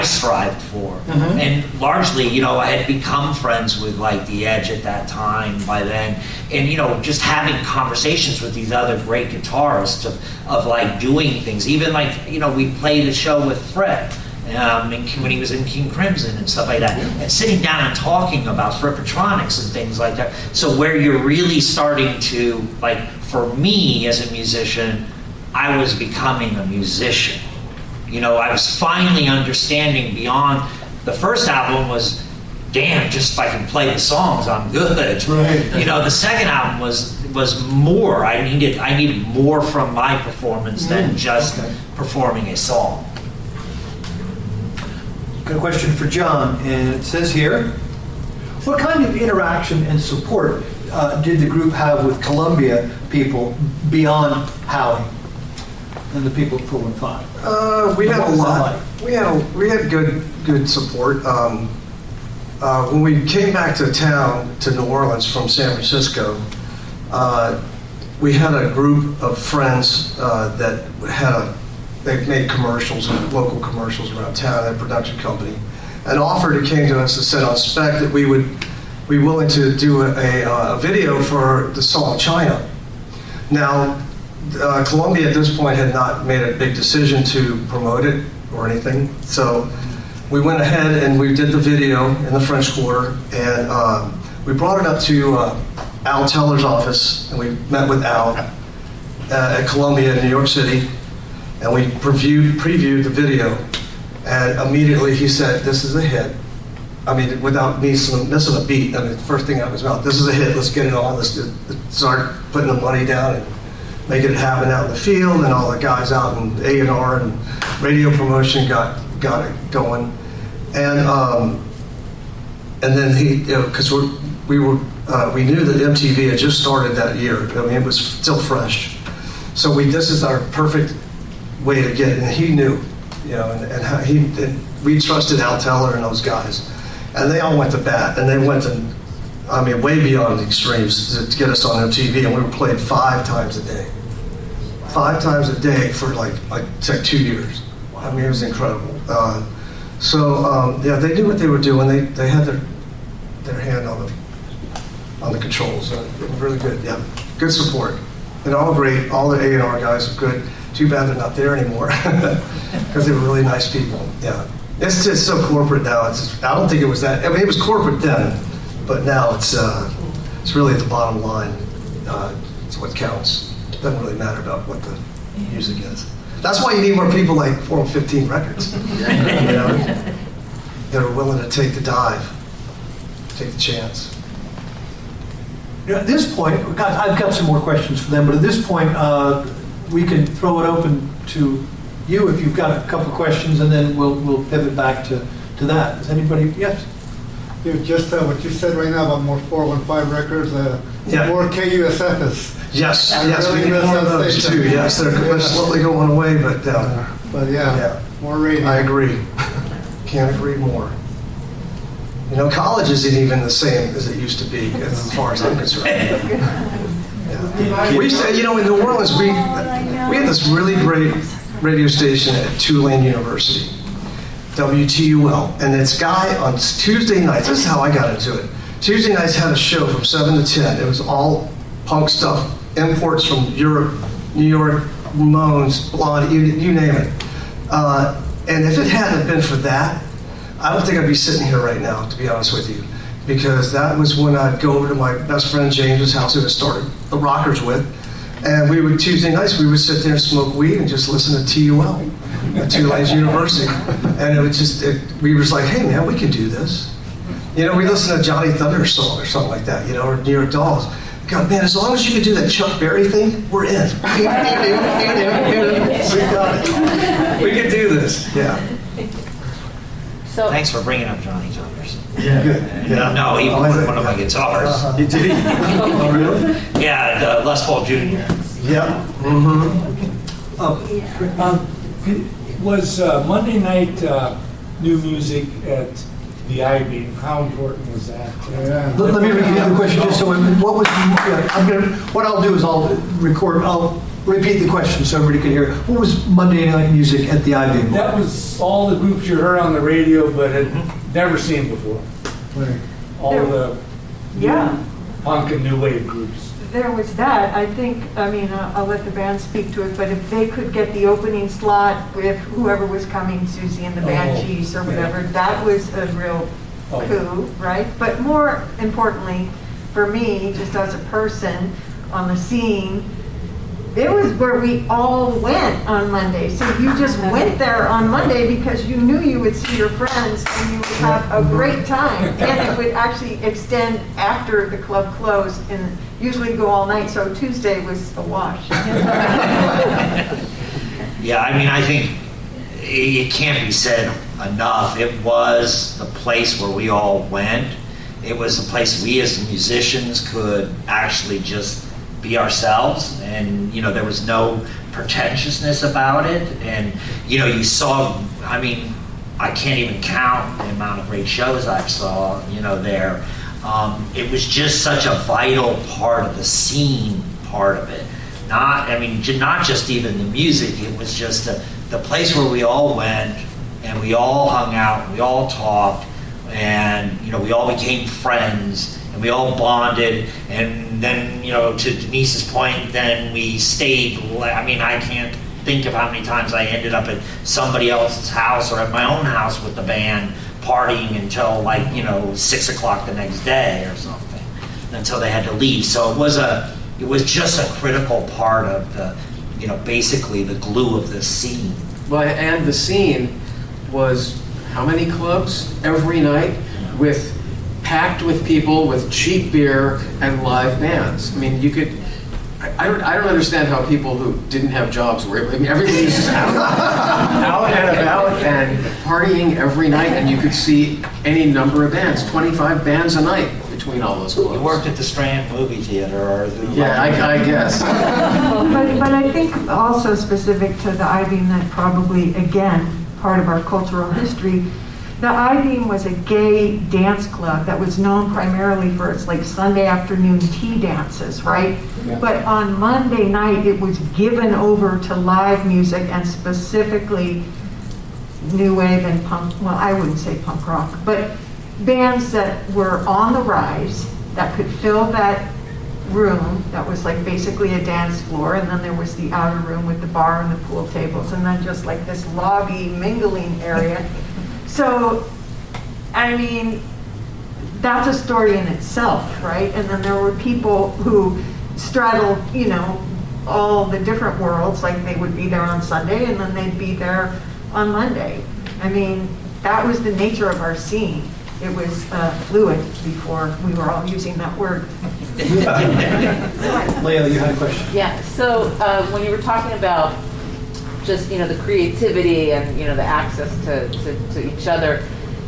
strived for. Mm-hmm. And largely, I had become friends with like The Edge at that time by then. And, just having conversations with these other great guitarists of like doing things. Even like, we played a show with Fred when he was in King Crimson and stuff like that. And sitting down and talking about Frippatronics and things like that. So where you're really starting to, like, for me as a musician, I was becoming a musician. I was finally understanding beyond. The first album was, damn, just if I can play the songs, I'm good. Right. The second album was more. I needed more from my performance than just performing a song. Got a question for John, and it says here, what kind of interaction and support did the group have with Columbia people beyond Howie and the people at 415? We had What a was that lot. like? We had good support. When we came back to town to New Orleans from San Francisco, we had a group of friends that they made commercials, local commercials around town, at a production company. An offer that came to us that said on spec that we would be willing to do a video for the song China. Now, Columbia at this point had not made a big decision to promote it or anything, so we went ahead and we did the video in the French Quarter, and we brought it up to Al Teller's office, and we met with Al at Columbia in New York City, and we previewed the video, and immediately he said, "This is a hit." I mean, without me missing a beat. I mean, the first thing out of his mouth, "This is a hit. Let's get it on. Let's start putting the money down and making it happen out in the field." And all the guys out in A&R and radio promotion got it going. And then he, because we knew that MTV had just started that year. I mean, it was still fresh. So this is our perfect way to get it. And he knew, and how we trusted Al Teller and those guys. And they all went to bat, and they went to, way beyond the extremes to get us on MTV, and we were played 5 times a day. 5 times a day for like 2 years. I mean, it was incredible. They knew what they were doing. They had their hand on the controls. It was really good. Yeah, good support. And all great. All the A&R guys are good. Too bad they're not there anymore because they were really nice people. Yeah, it's just so corporate now. I don't think it was that. I mean, it was corporate then, but now it's really at the bottom line. It's what counts. It doesn't really matter about what the music is. That's why you need more people like 415 Records, that are willing to take the dive, take the chance. At this point, I've got some more questions for them, but at this point, we can throw it open to you if you've got a couple of questions, and then we'll pivot back to that. Does anybody? Yes. Just what you said right now about more 415 records, more KUSFs. Yes, really we need more of those too. Yes, they're slowly going away, but more radio. I agree. Can't agree more. You know, college isn't even the same as it used to be, as far as I'm concerned. Yeah. We used to, you know, in New Orleans, we had this really great radio station at Tulane University, WTUL, and this guy on Tuesday nights, this is how I got into it. Tuesday nights had a show from 7 to 10. It was all punk stuff, imports from Europe, New York, Ramones, Blonde, you name it. And if it hadn't been for that, I don't think I'd be sitting here right now, to be honest with you. Because that was when I'd go over to my best friend James's house, who I started the Rockers with. And we would, Tuesday nights, we would sit there and smoke weed and just listen to TUL at Tulane University. And it was just, we were just like, hey man, we can do this. You know, we listened to Johnny Thunder's song or something like that, you know, or New York Dolls. God, man, as long as you can do that Chuck Berry thing, we're in. We can do this. Yeah. So, Thanks for bringing up Johnny Thunders. Yeah. Good. Yeah. No, he played one of my guitars. Did he? Oh, really? Yeah, Les Paul Jr. Yeah. Was Monday night new music at the I-Beam, how important was that? Let me repeat the question just so, what I'll do is I'll repeat the question so everybody can hear. What was Monday night music at the I-Beam? That was all the groups you heard on the radio but had never seen before. All the punk and new wave groups. There was that. I think, I mean, I'll let the band speak to it, but if they could get the opening slot with whoever was coming, Susie and the Banshees or whatever, that was a real coup, right? But more importantly, for me, just as a person on the scene, it was where we all went on Monday. So you just went there on Monday because you knew you would see your friends and you would have a great time. And it would actually extend after the club closed and usually go all night. So Tuesday was a wash. Yeah, I mean, I think it can't be said enough. It was the place where we all went. It was the place we as musicians could actually just be ourselves, and you know, there was no pretentiousness about it. And you know, you saw, I mean, I can't even count the amount of great shows I saw, you know, there. It was just such a vital part of the scene, part of it. Not just even the music, it was just the place where we all went and we all hung out, we all talked, and you know, we all became friends and we all bonded. And then, you know, to Denise's point, then we stayed. I mean, I can't think of how many times I ended up at somebody else's house or at my own house with the band, partying until like, you know, 6 o'clock the next day or something, until they had to leave. So it was just a critical part of the, you know, basically the glue of the scene. Well, and the scene was how many clubs every night packed with people with cheap beer and live bands. I mean, you could. I don't understand how people who didn't have jobs were. I mean, everybody was just out and about and partying every night, and you could see any number of bands, 25 bands a night between all those clubs. You worked at the Strand movie theater, or the I guess. But I think also specific to the I-Beam, that probably, again, part of our cultural history, the I-Beam was a gay dance club that was known primarily for its like Sunday afternoon tea dances, right? Yeah. But on Monday night, it was given over to live music, and specifically new wave and punk, well, I wouldn't say punk rock, but bands that were on the rise, that could fill that room that was like basically a dance floor, and then there was the outer room with the bar and the pool tables, and then just like this lobby mingling area. So, I mean, that's a story in itself, right? And then there were people who straddled, you know, all the different worlds, like they would be there on Sunday and then they'd be there on Monday. I mean, that was the nature of our scene. It was fluid before we were all using that word. Leah, you had a question. yeah, so when you were talking about just, you know, the creativity and, you know, the access to each other,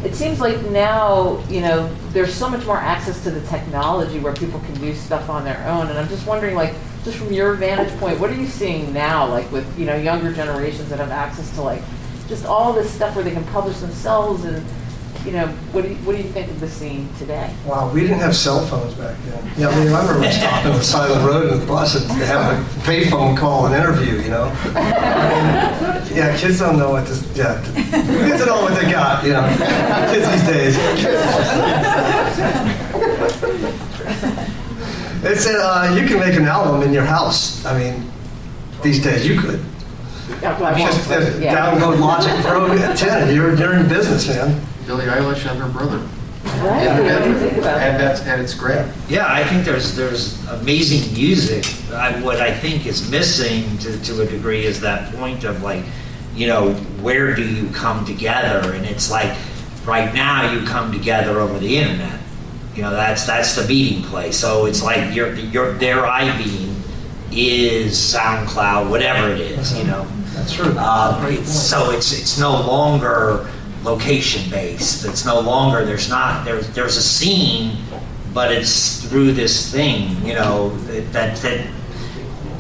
it seems like now, you know, there's so much more access to the technology where people can do stuff on their own. And I'm just wondering, like, just from your vantage point, what are you seeing now, like with, you know, younger generations that have access to like just all this stuff where they can publish themselves and, you know, what do you think of the scene today? Wow, we didn't have cell phones back then. Yeah, I mean, I remember stopping on the side of the road in the bus and having a payphone call an interview, you know? Yeah, kids don't know what this, yeah. Kids don't know what they got, you know? Kids these days. It's you can make an album in your house. I mean, these days you could. Just download Logic Pro 10. You're in business, man. Billie Eilish and her brother. Right, And, what do you think about that? and it's great. Yeah, I think there's amazing music. What I think is missing to a degree is that point of like, you know, where do you come together? And it's like, right now you come together over the internet. You know, that's the meeting place. So it's like their iBeam is SoundCloud, whatever it is, you know. That's true. So it's no longer location based. It's no longer there's a scene, but it's through this thing, you know, that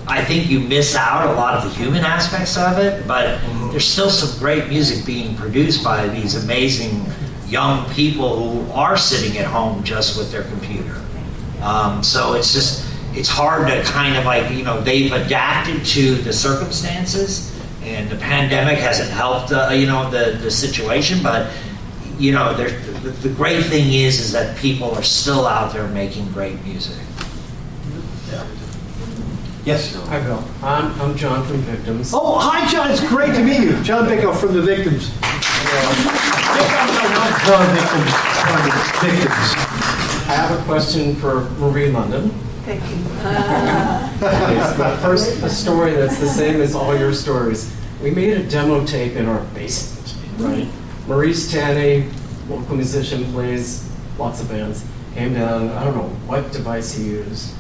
I think you miss out a lot of the human aspects of it, but there's still some great music being produced by these amazing young people who are sitting at home just with their computer. So it's hard to kind of like, you know, they've adapted to the circumstances, and the pandemic hasn't helped, you know, the situation, but, you know, the great thing is that people are still out there making great music. Yeah. Yes. Hi, Bill. I'm John from Victims. Oh, hi, John. It's great to meet you. John Bickow from the Victims. Victims. I have a question for Marie London. Thank you. First, a story that's the same as all your stories. We made a demo tape in our basement, right? Maurice Tanny, local musician, plays lots of bands, came down, I don't know what device he used.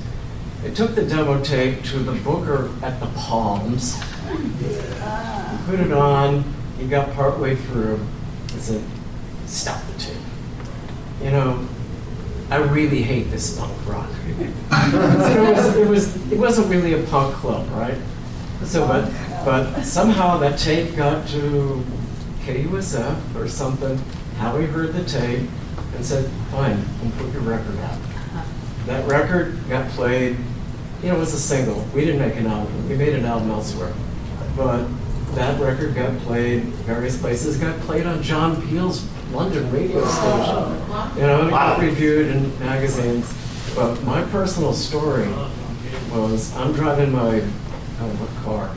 They took the demo tape to the booker at the Palms, put it on, he got partway through, and said, stop the tape. You know, I really hate this punk rock. It wasn't really a punk club, right? So, but somehow that tape got to KUSF or something. Howie heard the tape and said, fine, we'll put your record out. That record got played, you know, it was a single. We didn't make an album. We made an album elsewhere. But that record got played various places, got played on John Peel's London radio station. You know, it got reviewed in magazines. But my personal story was, I'm driving my, what car?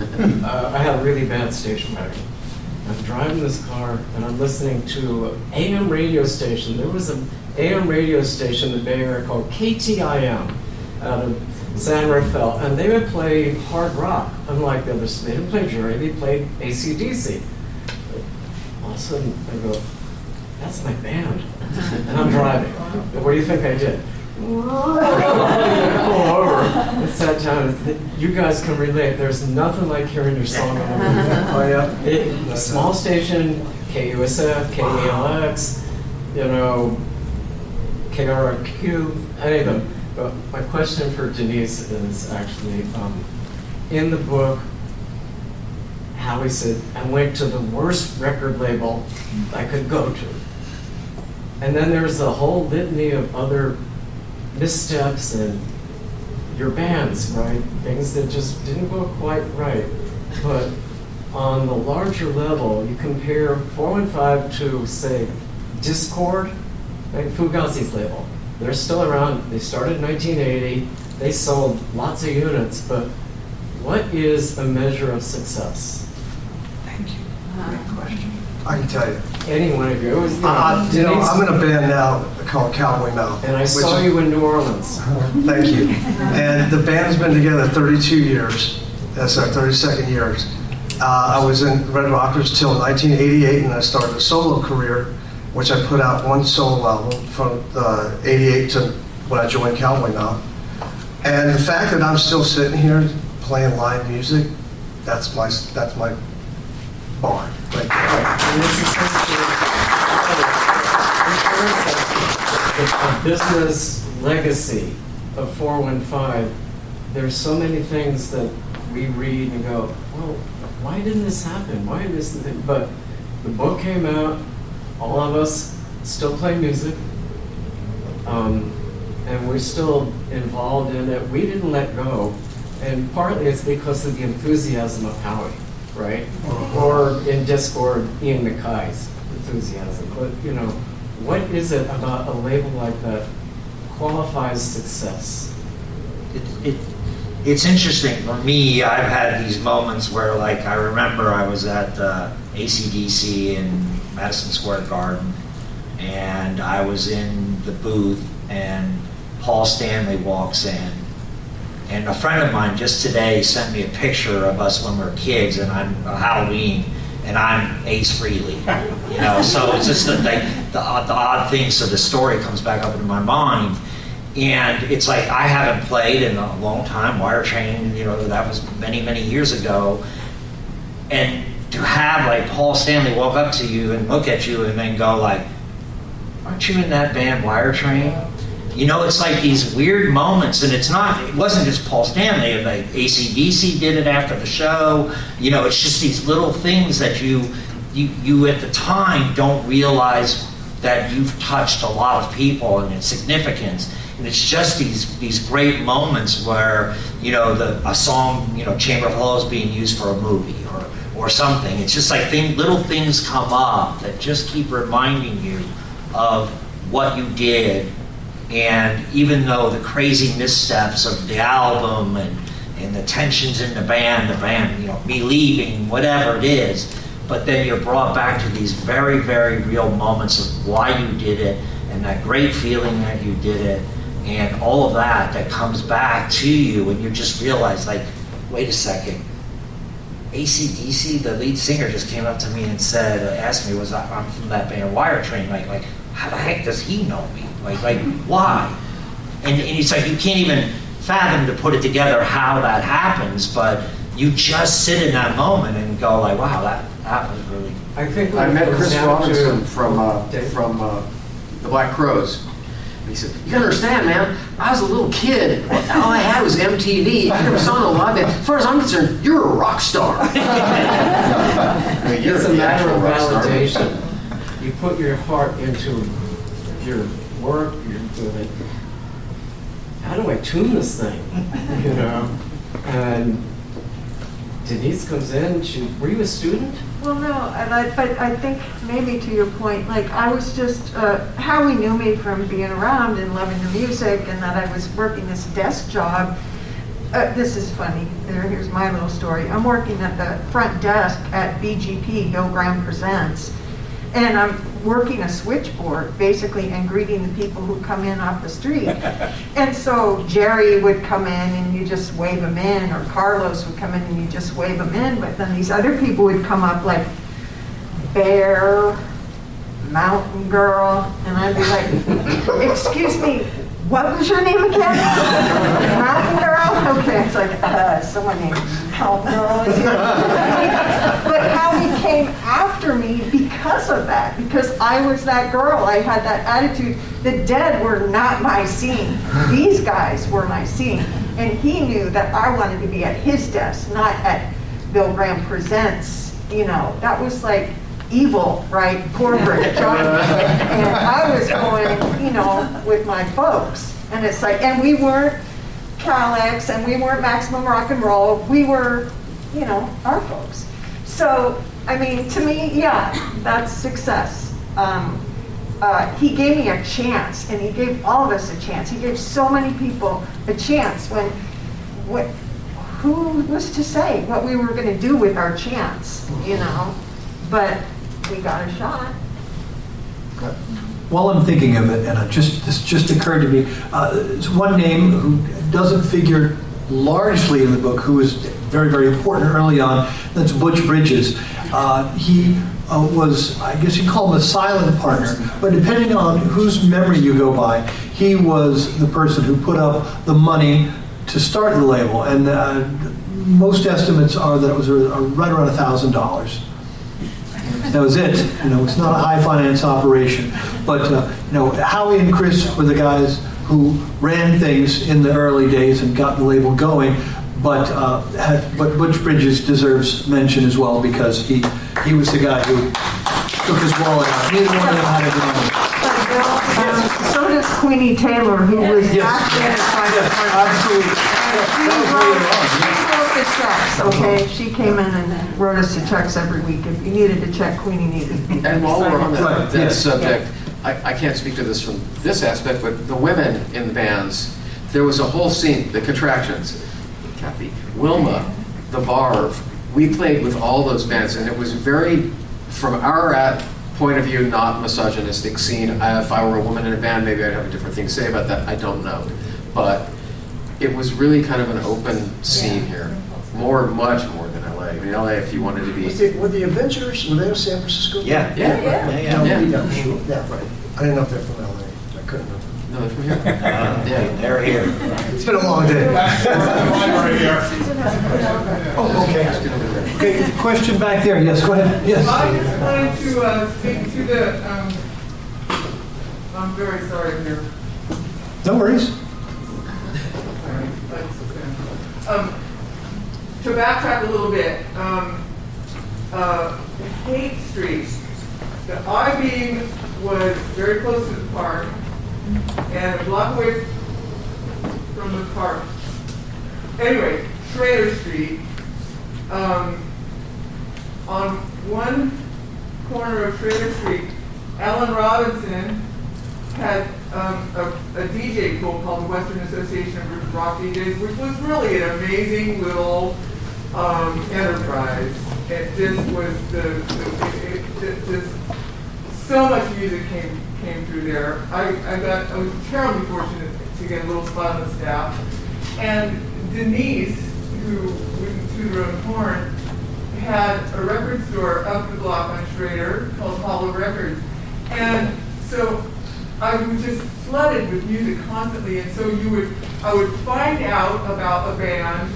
I had a really bad station wagon. I'm driving this car and I'm listening to an AM radio station. There was an AM radio station in the Bay Area called KTIM out of San Rafael, and they would play hard rock, unlike the others. They didn't play Journey, they played AC/DC. All of a sudden, I go, that's my band. And I'm driving. And what do you think I did? I pull over and sat down and said, you guys can relate. There's nothing like hearing your song on the radio. Oh, yeah? Small station, KUSF, KELX, you know, KRQ, any of them. But my question for Denise is actually, in the book, Howie said, I went to the worst record label I could go to. And then there's a whole litany of other missteps and your bands, right? Things that just didn't go quite right. But on the larger level, you compare 415 to, say, Discord, like Fugazi's label. They're still around. They started in 1980. They sold lots of units, but what is a measure of success? Thank you. Great question. I can tell you. Any one of you. It was, you know, I'm in a band now called Cowboy Mouth. And I saw you in New Orleans. Thank you. And the band's been together 32 years. That's our 32nd years. I was in Red Rockers till 1988, and I started a solo career, which I put out one solo album from 88 to when I joined Cowboy Mouth. And the fact that I'm still sitting here playing live music, that's my bar right there. And this is a business legacy of 415. There's so many things that we read and go, well, why didn't this happen? Why did this? But the book came out. all of us still play music, and we're still involved in it. We didn't let go, and partly it's because of the enthusiasm of Howie, right? Or in Discord, Ian MacKay's enthusiasm. But you know, what is it about a label like that qualifies success? It's interesting for me. I've had these moments where, like, I remember I was at AC/DC in Madison Square Garden, and I was in the booth, and Paul Stanley walks in, and a friend of mine just today sent me a picture of us when we were kids, and I'm Halloween, and I'm Ace Frehley, you know. So it's just the odd thing. So the story comes back up into my mind. And it's like, I haven't played in a long time, Wire Train, you know, that was many, many years ago. And to have like Paul Stanley walk up to you and look at you and then go like, aren't you in that band Wire Train? You know, it's like these weird moments, and it wasn't just Paul Stanley, like AC/DC did it after the show. You know, it's just these little things that you at the time don't realize that you've touched a lot of people and its significance. And it's just these great moments where, you know, a song, you know, Chamber of Horrors being used for a movie or something. It's just like little things come up that just keep reminding you of what you did. And even though the crazy missteps of the album and the tensions in the band, you know, me leaving, whatever it is, but then you're brought back to these very, very real moments of why you did it and that great feeling that you did it. And all of that comes back to you, and you just realize, like, wait a second, AC/DC, the lead singer just came up to me and asked me, I'm from that band Wire Train, like, how the heck does he know me? Like, why? And it's like, you can't even fathom to put it together how that happens, but you just sit in that moment and go like, wow, that was really... I think I met Chris Robinson from the Black Crowes. He said, you gotta understand, man, I was a little kid. All I had was MTV. I never saw no live band. As far as I'm concerned, you're a rock star. I mean, It's a matter of validation. You put your heart into your work, you're doing, how do I tune this thing? You know? And Denise comes in, were you a student? Well, no, but I think maybe to your point, like I was just, Howie knew me from being around and loving the music, and that I was working this desk job. This is funny, here's my little story. I'm working at the front desk at BGP, Bill Graham Presents, and I'm working a switchboard, basically, and greeting the people who come in off the street. And so Jerry would come in and you just wave him in, or Carlos would come in and you just wave him in, but then these other people would come up like Bear, Mountain Girl, and I'd be like, excuse me, what was your name again? Mountain Girl? Okay, it's like, someone named Mountain Girl is here. But Howie came after me because of that, because I was that girl. I had that attitude. The Dead were not my scene. These guys were my scene. And he knew that I wanted to be at his desk, not at Bill Graham Presents. You know, that was like evil, right? Corporate. And I was going, you know, with my folks. And it's like, and we weren't Calex, and we weren't Maximum Rock and Roll. We were, you know, our folks. So, I mean, to me, yeah, that's success. He gave me a chance, and he gave all of us a chance. He gave so many people a chance who was to say what we were going to do with our chance, you know? But we got a shot. While I'm thinking of it, and this just occurred to me, there's one name who doesn't figure largely in the book, who was very, very important early on. That's Butch Bridges. He was, I guess you call him a silent partner, but depending on whose memory you go by, he was the person who put up the money to start the label. And most estimates are that it was right around $1,000. That was it. You know, it's not a high finance operation. But you know, Howie and Chris were the guys who ran things in the early days and got the label going. But Butch Bridges deserves mention as well, because he was the guy who took his wallet out. Neither one of them had a drum. So does Queenie Taylor, who was Yes. acting as Absolutely. She wrote the checks, okay? She came in and wrote us the checks every week. If you needed a check, Queenie needed to be. And while we're on Right, that yes. subject, I can't speak to this from this aspect, but the women in the bands, there was a whole scene, the Contractions, Kathy, Wilma, the Varv, we played with all those bands, and it was very, from our point of view, not misogynistic scene. If I were a woman in a band, maybe I'd have a different thing to say about that, I don't know. But it was really kind of an open scene here, much more than LA. I mean, LA, if you wanted to be... Were the Avengers, were they in San Francisco? Yeah. Yeah. Yeah, right. I didn't know if they're from LA. I couldn't remember. No, they're from here. Yeah, they're here. It's been a long day. Oh, okay. Okay, question back there. Yes, go ahead. Yes. I just wanted to speak to the, I'm very sorry here. No worries. To backtrack a little bit, Haight Street, the I-beam was very close to the park and a block away from the park. Anyway, Schrader Street, on one corner of Schrader Street, Alan Robinson had a DJ pool called the Western Association of Rock DJs, which was really an amazing little enterprise. It just was just so much music came through there. I was terribly fortunate to get a little spot on the staff. And Denise, who wouldn't toot her own horn, had a record store up the block on Schrader called Hollow Records. And so I was just flooded with music constantly, and so I would find out about a band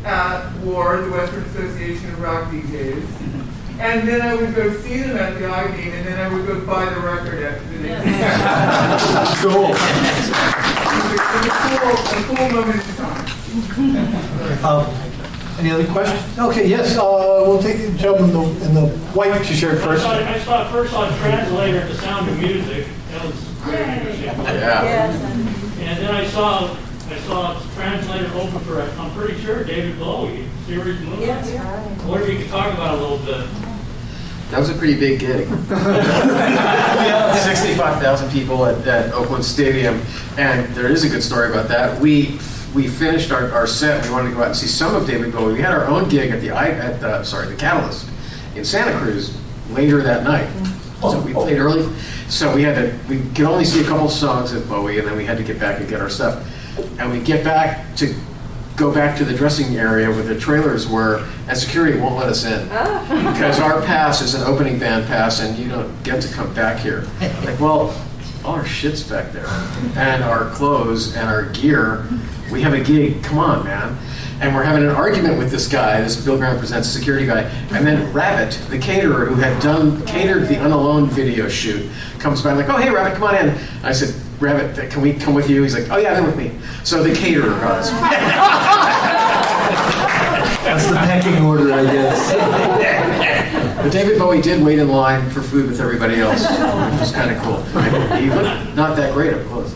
at WAR, the Western Association of Rock DJs, and then I would go see them at the I-beam, and then I would go buy the record after the next day. Cool. It was a cool moment in time. Any other questions? Okay, yes, we'll take the gentleman in the white t-shirt first. I saw first on Translator, The Sound of Music. That was very interesting. Yeah. And then I saw Translator open for, I'm pretty sure, David Bowie, series movie. Yes. I wonder if you could talk about it a little bit. That was a pretty big gig. 65,000 people at Oakland Stadium, and there is a good story about that. We finished our set. We wanted to go out and see some of David Bowie. We had our own gig at the Catalyst in Santa Cruz later that night. So we played early. So we could only see a couple songs of Bowie, and then we had to get back and get our stuff. And we go back to the dressing area where the trailers were, and security won't let us in because our pass is an opening band pass, and you don't get to come back here. Like, well, all our shit's back there, and our clothes and our gear. We have a gig. Come on, man. And we're having an argument with this guy, this Bill Graham Presents security guy, and then Rabbit, the caterer who had catered the Unalone video shoot, comes by like, oh, hey, Rabbit, come on in. And I said, Rabbit, can we come with you? He's like, oh, yeah, come with me. So the caterer goes. That's the pecking order, I guess. But David Bowie did wait in line for food with everybody else, which was kind of cool. He looked not that great up close.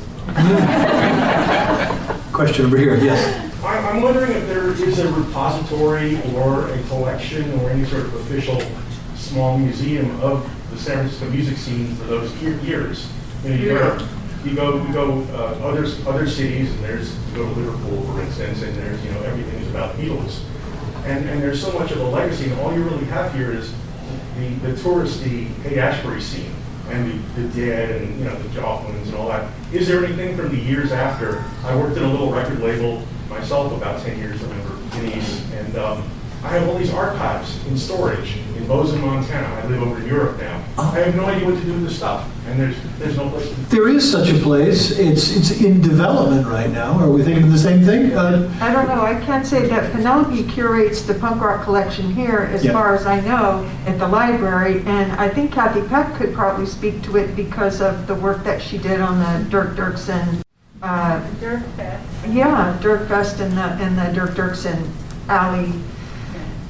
Question over here, yes. I'm wondering if there is a repository or a collection or any sort of official small museum of the San Francisco music scene for those years. You go other cities, and you go to Liverpool, for instance, and there's everything is about Beatles, and there's so much of a legacy, and all you really have here is the touristy Haight-Ashbury scene and the Dead and the Joplins and all that. Is there anything from the years after? I worked at a little record label myself about 10 years, remember, Denise, and I have all these archives in storage in Bozeman, Montana. I live over in Europe now. I have no idea what to do with this stuff, and there's no place to do it. There is such a place. It's in development right now. Are we thinking of the same thing? I don't know. I can't say that Penelope curates the punk rock collection here, as far as I know, at the library. And I think Kathy Peck could probably speak to it because of the work that she did on the Dirk Dirksen. Dirk Fest. Yeah, Dirk Fest and the Dirk Dirksen alley.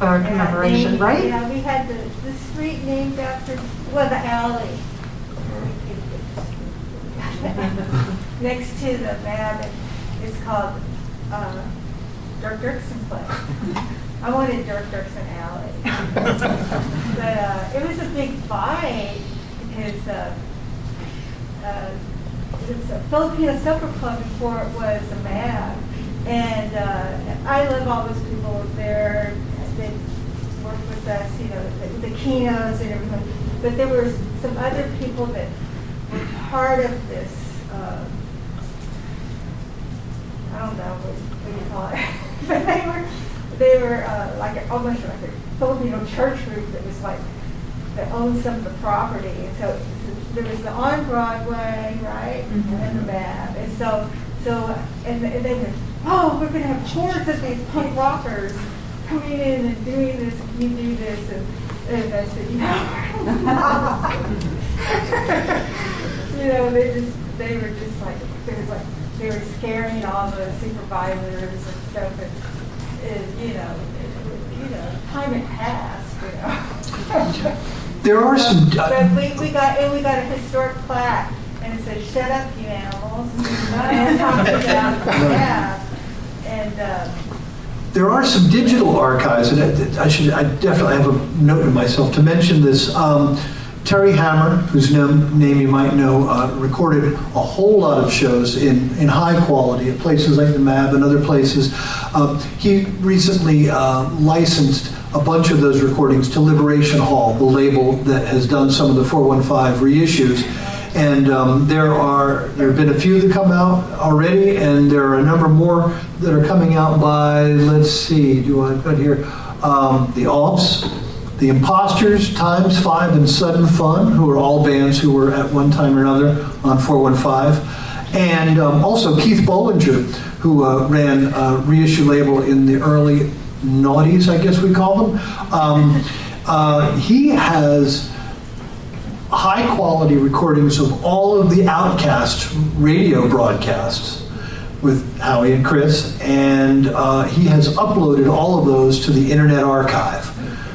commemoration, right? Yeah, we had the street named after, well, the alley. Next to the Knab, it's called Dirk Dirksen Place. I wanted Dirk Dirksen Alley. But it was a big fight because it's a Filipino supper club before it was a MAB. And I love all those people there. They work with us, you know, the Kinos and everything. But there were some other people that were part of this, I don't know what you call it. But they were like almost like a Filipino church group that was like, that owned some of the property. And so there was the on Broadway, right, and the MAB. And so they were, oh, we're going to have chords of these punk rockers coming in and doing this, and you do this, and I said, you know, they were just like, they were scaring all the supervisors and stuff, and you know, time had passed, you know. There are some. But we got a historic plaque, and it said, "Shut up, you animals." And talked about and there are some digital archives, and I definitely have a note to myself to mention this. Terry Hammer, whose name you might know, recorded a whole lot of shows in high quality at places like the MAB and other places. He recently licensed a bunch of those recordings to Liberation Hall, the label that has done some of the 415 reissues. And there have been a few that come out already, and there are a number more that are coming out by, let's see, do I put here, the Offs, the Imposters, Times 5, and Sudden Fun, who are all bands who were at one time or another on 415. And also Keith Bollinger, who ran a reissue label in the early noughties, I guess we call them. He has high quality recordings of all of the Outcast radio broadcasts with Howie and Chris, and he has uploaded all of those to the Internet Archive.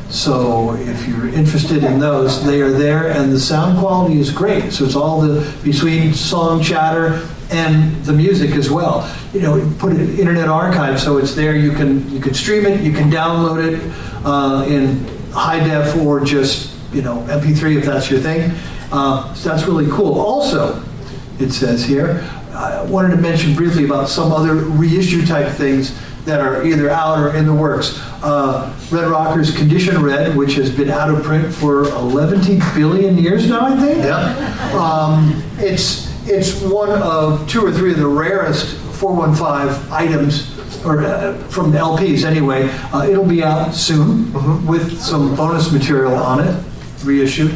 So if you're interested in those, they are there, and the sound quality is great. So it's all between song chatter and the music as well. You know, put it in Internet Archive, so it's there. You can stream it, you can download it in high def or just MP3 if that's your thing. So that's really cool. Also, it says here, I wanted to mention briefly about some other reissue type things that are either out or in the works. Red Rocker's Condition Red, which has been out of print for 11 billion years now, I think. Yeah. It's one of 2 or 3 of the rarest 415 items, or from the LPs anyway. It'll be out soon with some bonus material on it, reissued.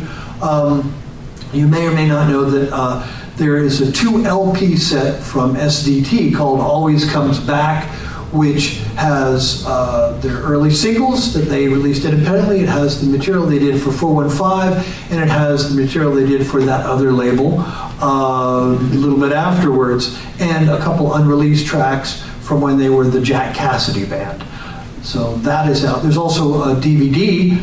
You may or may not know that there is a 2 LP set from SDT called Always Comes Back, which has their early singles that they released independently. It has the material they did for 415, and it has the material they did for that other label a little bit afterwards, and a couple unreleased tracks from when they were the Jack Cassidy Band. So that is out. There's also a DVD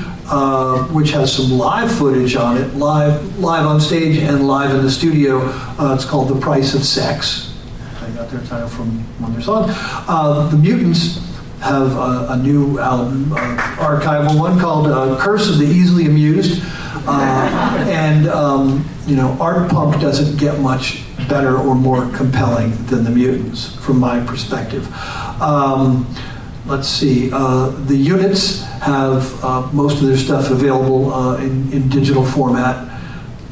which has some live footage on it, live on stage and live in the studio. It's called The Price of Sex. I got their title from one of their songs. The Mutants have a new album, archival one called Curse of the Easily Amused. And art punk doesn't get much better or more compelling than the Mutants, from my perspective. Let's see, the Units have most of their stuff available in digital format.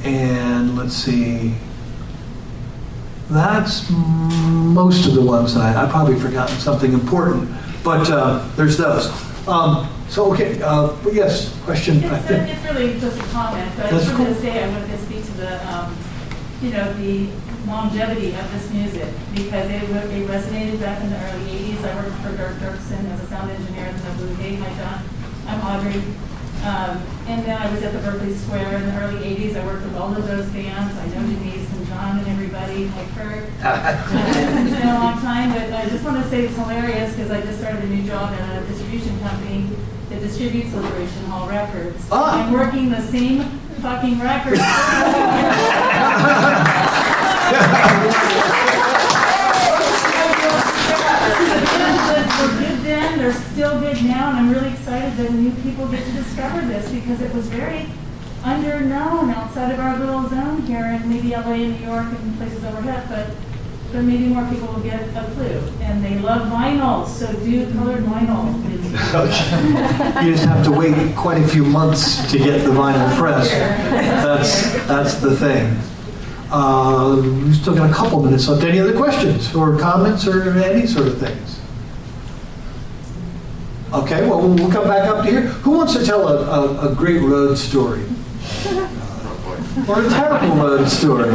And let's see, that's most of the ones that I've probably forgotten something important, but there's those. Okay, but yes, question. It's really just a comment, but I was going to say I wanted to speak to the longevity of this music, because it resonated back in the early 80s. I worked for Dirk Dirksen as a sound engineer in the Blue Gate. I'm Audrey. And then I was at the Berkeley Square in the early 80s. I worked with all of those bands. I know Denise and John and everybody, like Herr. It's been a long time, but I just want to say it's hilarious because I just started a new job at a distribution company that distributes Liberation Hall records. Ah. I'm working the same fucking records. They're good then, they're still good now, and I'm really excited that new people get to discover this because it was very underknown outside of our little zone here in maybe LA and New York and places overhead, but maybe more people will get a clue. And they love vinyl, so do colored vinyl. You just have to wait quite a few months to get the vinyl pressed. That's the thing. We've still got a couple minutes left. Any other questions or comments or any sort of things? Okay, well, we'll come back up to here. Who wants to tell a great road story? Or a terrible road story?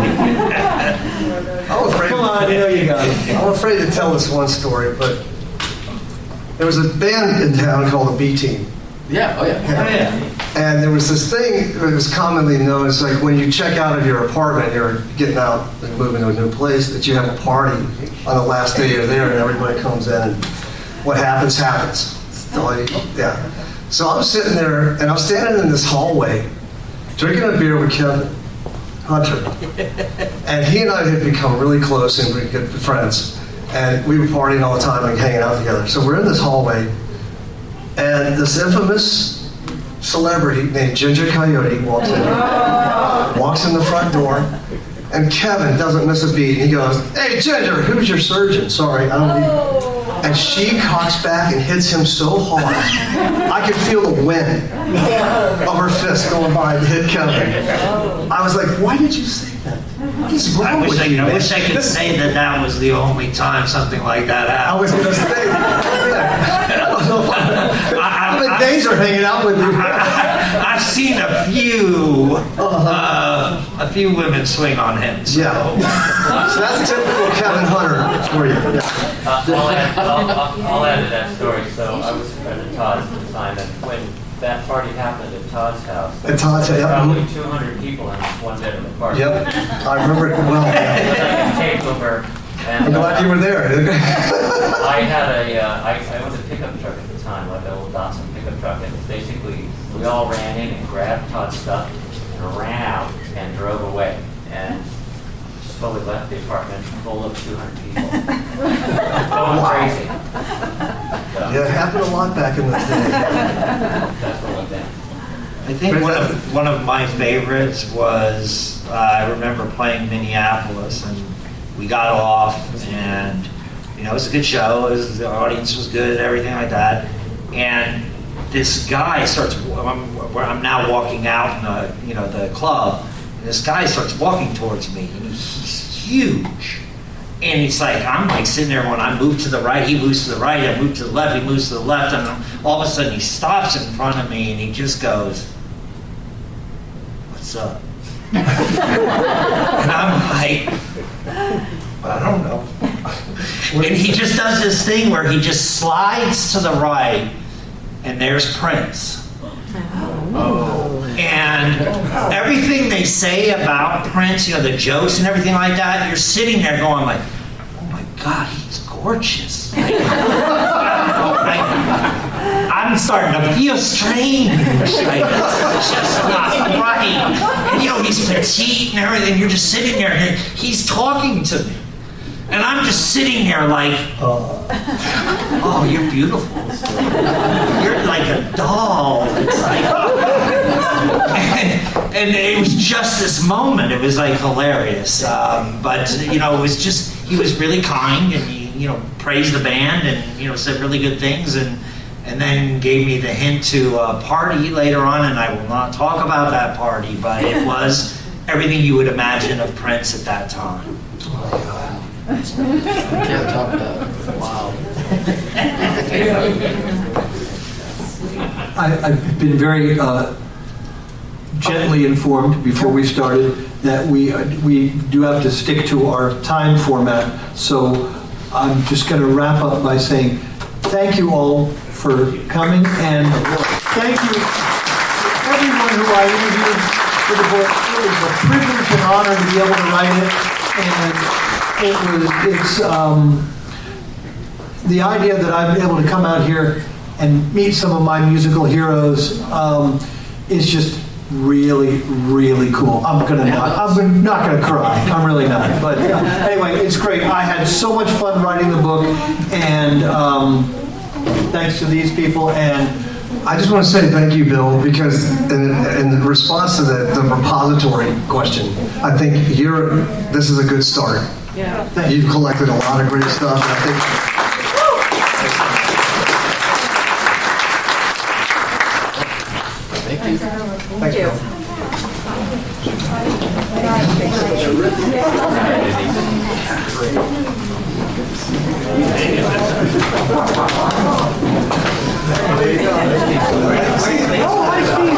Come on, I know you got it. I'm afraid to tell this one story, but there was a band in town called the B Team. Yeah, oh yeah. And there was this thing that was commonly known as like when you check out of your apartment, you're getting out and moving to a new place, that you have a party on the last day you're there and everybody comes in and what happens, happens. Yeah. So I'm sitting there and I'm standing in this hallway drinking a beer with Kevin Hunter. And he and I had become really close and we good friends. And we were partying all the time and hanging out together. So we're in this hallway and this infamous celebrity named Ginger Coyote walks in the front door, and Kevin doesn't miss a beat. And he goes, "Hey, Ginger, who's your surgeon? Sorry, I don't need." And she cocks back and hits him so hard, I could feel the wind of her fist going by and hit Kevin. I was like, "Why did you say that? What is wrong with you, man?" I wish I could say that was the only time something like that happened. I was going to say that. How many days are hanging out with you? I've seen a few women swing on him. So. Yeah. So that's typical Kevin Hunter for you. I'll add to that story. So I was at Todd's at the time, and when that party happened at Todd's house, At Todd's, there were yeah. probably 200 people in this one bed of the party. Yep, I remember it well. It was like a takeover. And, I'm glad you were there. I had I owned a pickup truck at the time, like a little Datsun pickup truck, and basically we all ran in and grabbed Todd's stuff and ran out and drove away, and just totally left the apartment full of 200 people. Going crazy. So, Yeah, it happened a lot back in the day. that's what went down. I think one of my favorites was I remember playing Minneapolis, and we got off, and it was a good show. The audience was good, everything like that. And this guy starts. I'm now walking out in the club, and this guy starts walking towards me, and he's huge. And he's like, I'm like sitting there when I move to the right, he moves to the right, I move to the left, he moves to the left, and all of a sudden he stops in front of me and he just goes, "What's up?" And I'm like, I don't know. And he just does this thing where he just slides to the right, and there's Prince. And everything they say about Prince, the jokes and everything like that, you're sitting there going like, "Oh my God, he's gorgeous." I'm starting to feel strange. Like, it's just not right. And he's petite and everything. You're just sitting there and he's talking to me. And I'm just sitting there like, "Oh, you're beautiful. You're like a doll." It's like, and it was just this moment. It was like hilarious. But it was just, he was really kind, and he praised the band and said really good things, and then gave me the hint to a party later on, and I will not talk about that party, but it was everything you would imagine of Prince at that time. Can't top that. Wow. I've been very gently informed before we started that we do have to stick to our time format. So I'm just going to wrap up by saying thank you all for coming, and thank you to everyone who I interviewed for the book. It was a privilege and honor to be able to write it, and it's the idea that I've been able to come out here and meet some of my musical heroes is just really, really cool. I'm not gonna cry. I'm really not. But anyway, it's great. I had so much fun writing the book, and thanks to these people. And I just want to say thank you, Bill, because in response to the repository question, I think this is a good start. Yeah. You've collected a lot of great stuff. And I think Thank you. Oh, I see.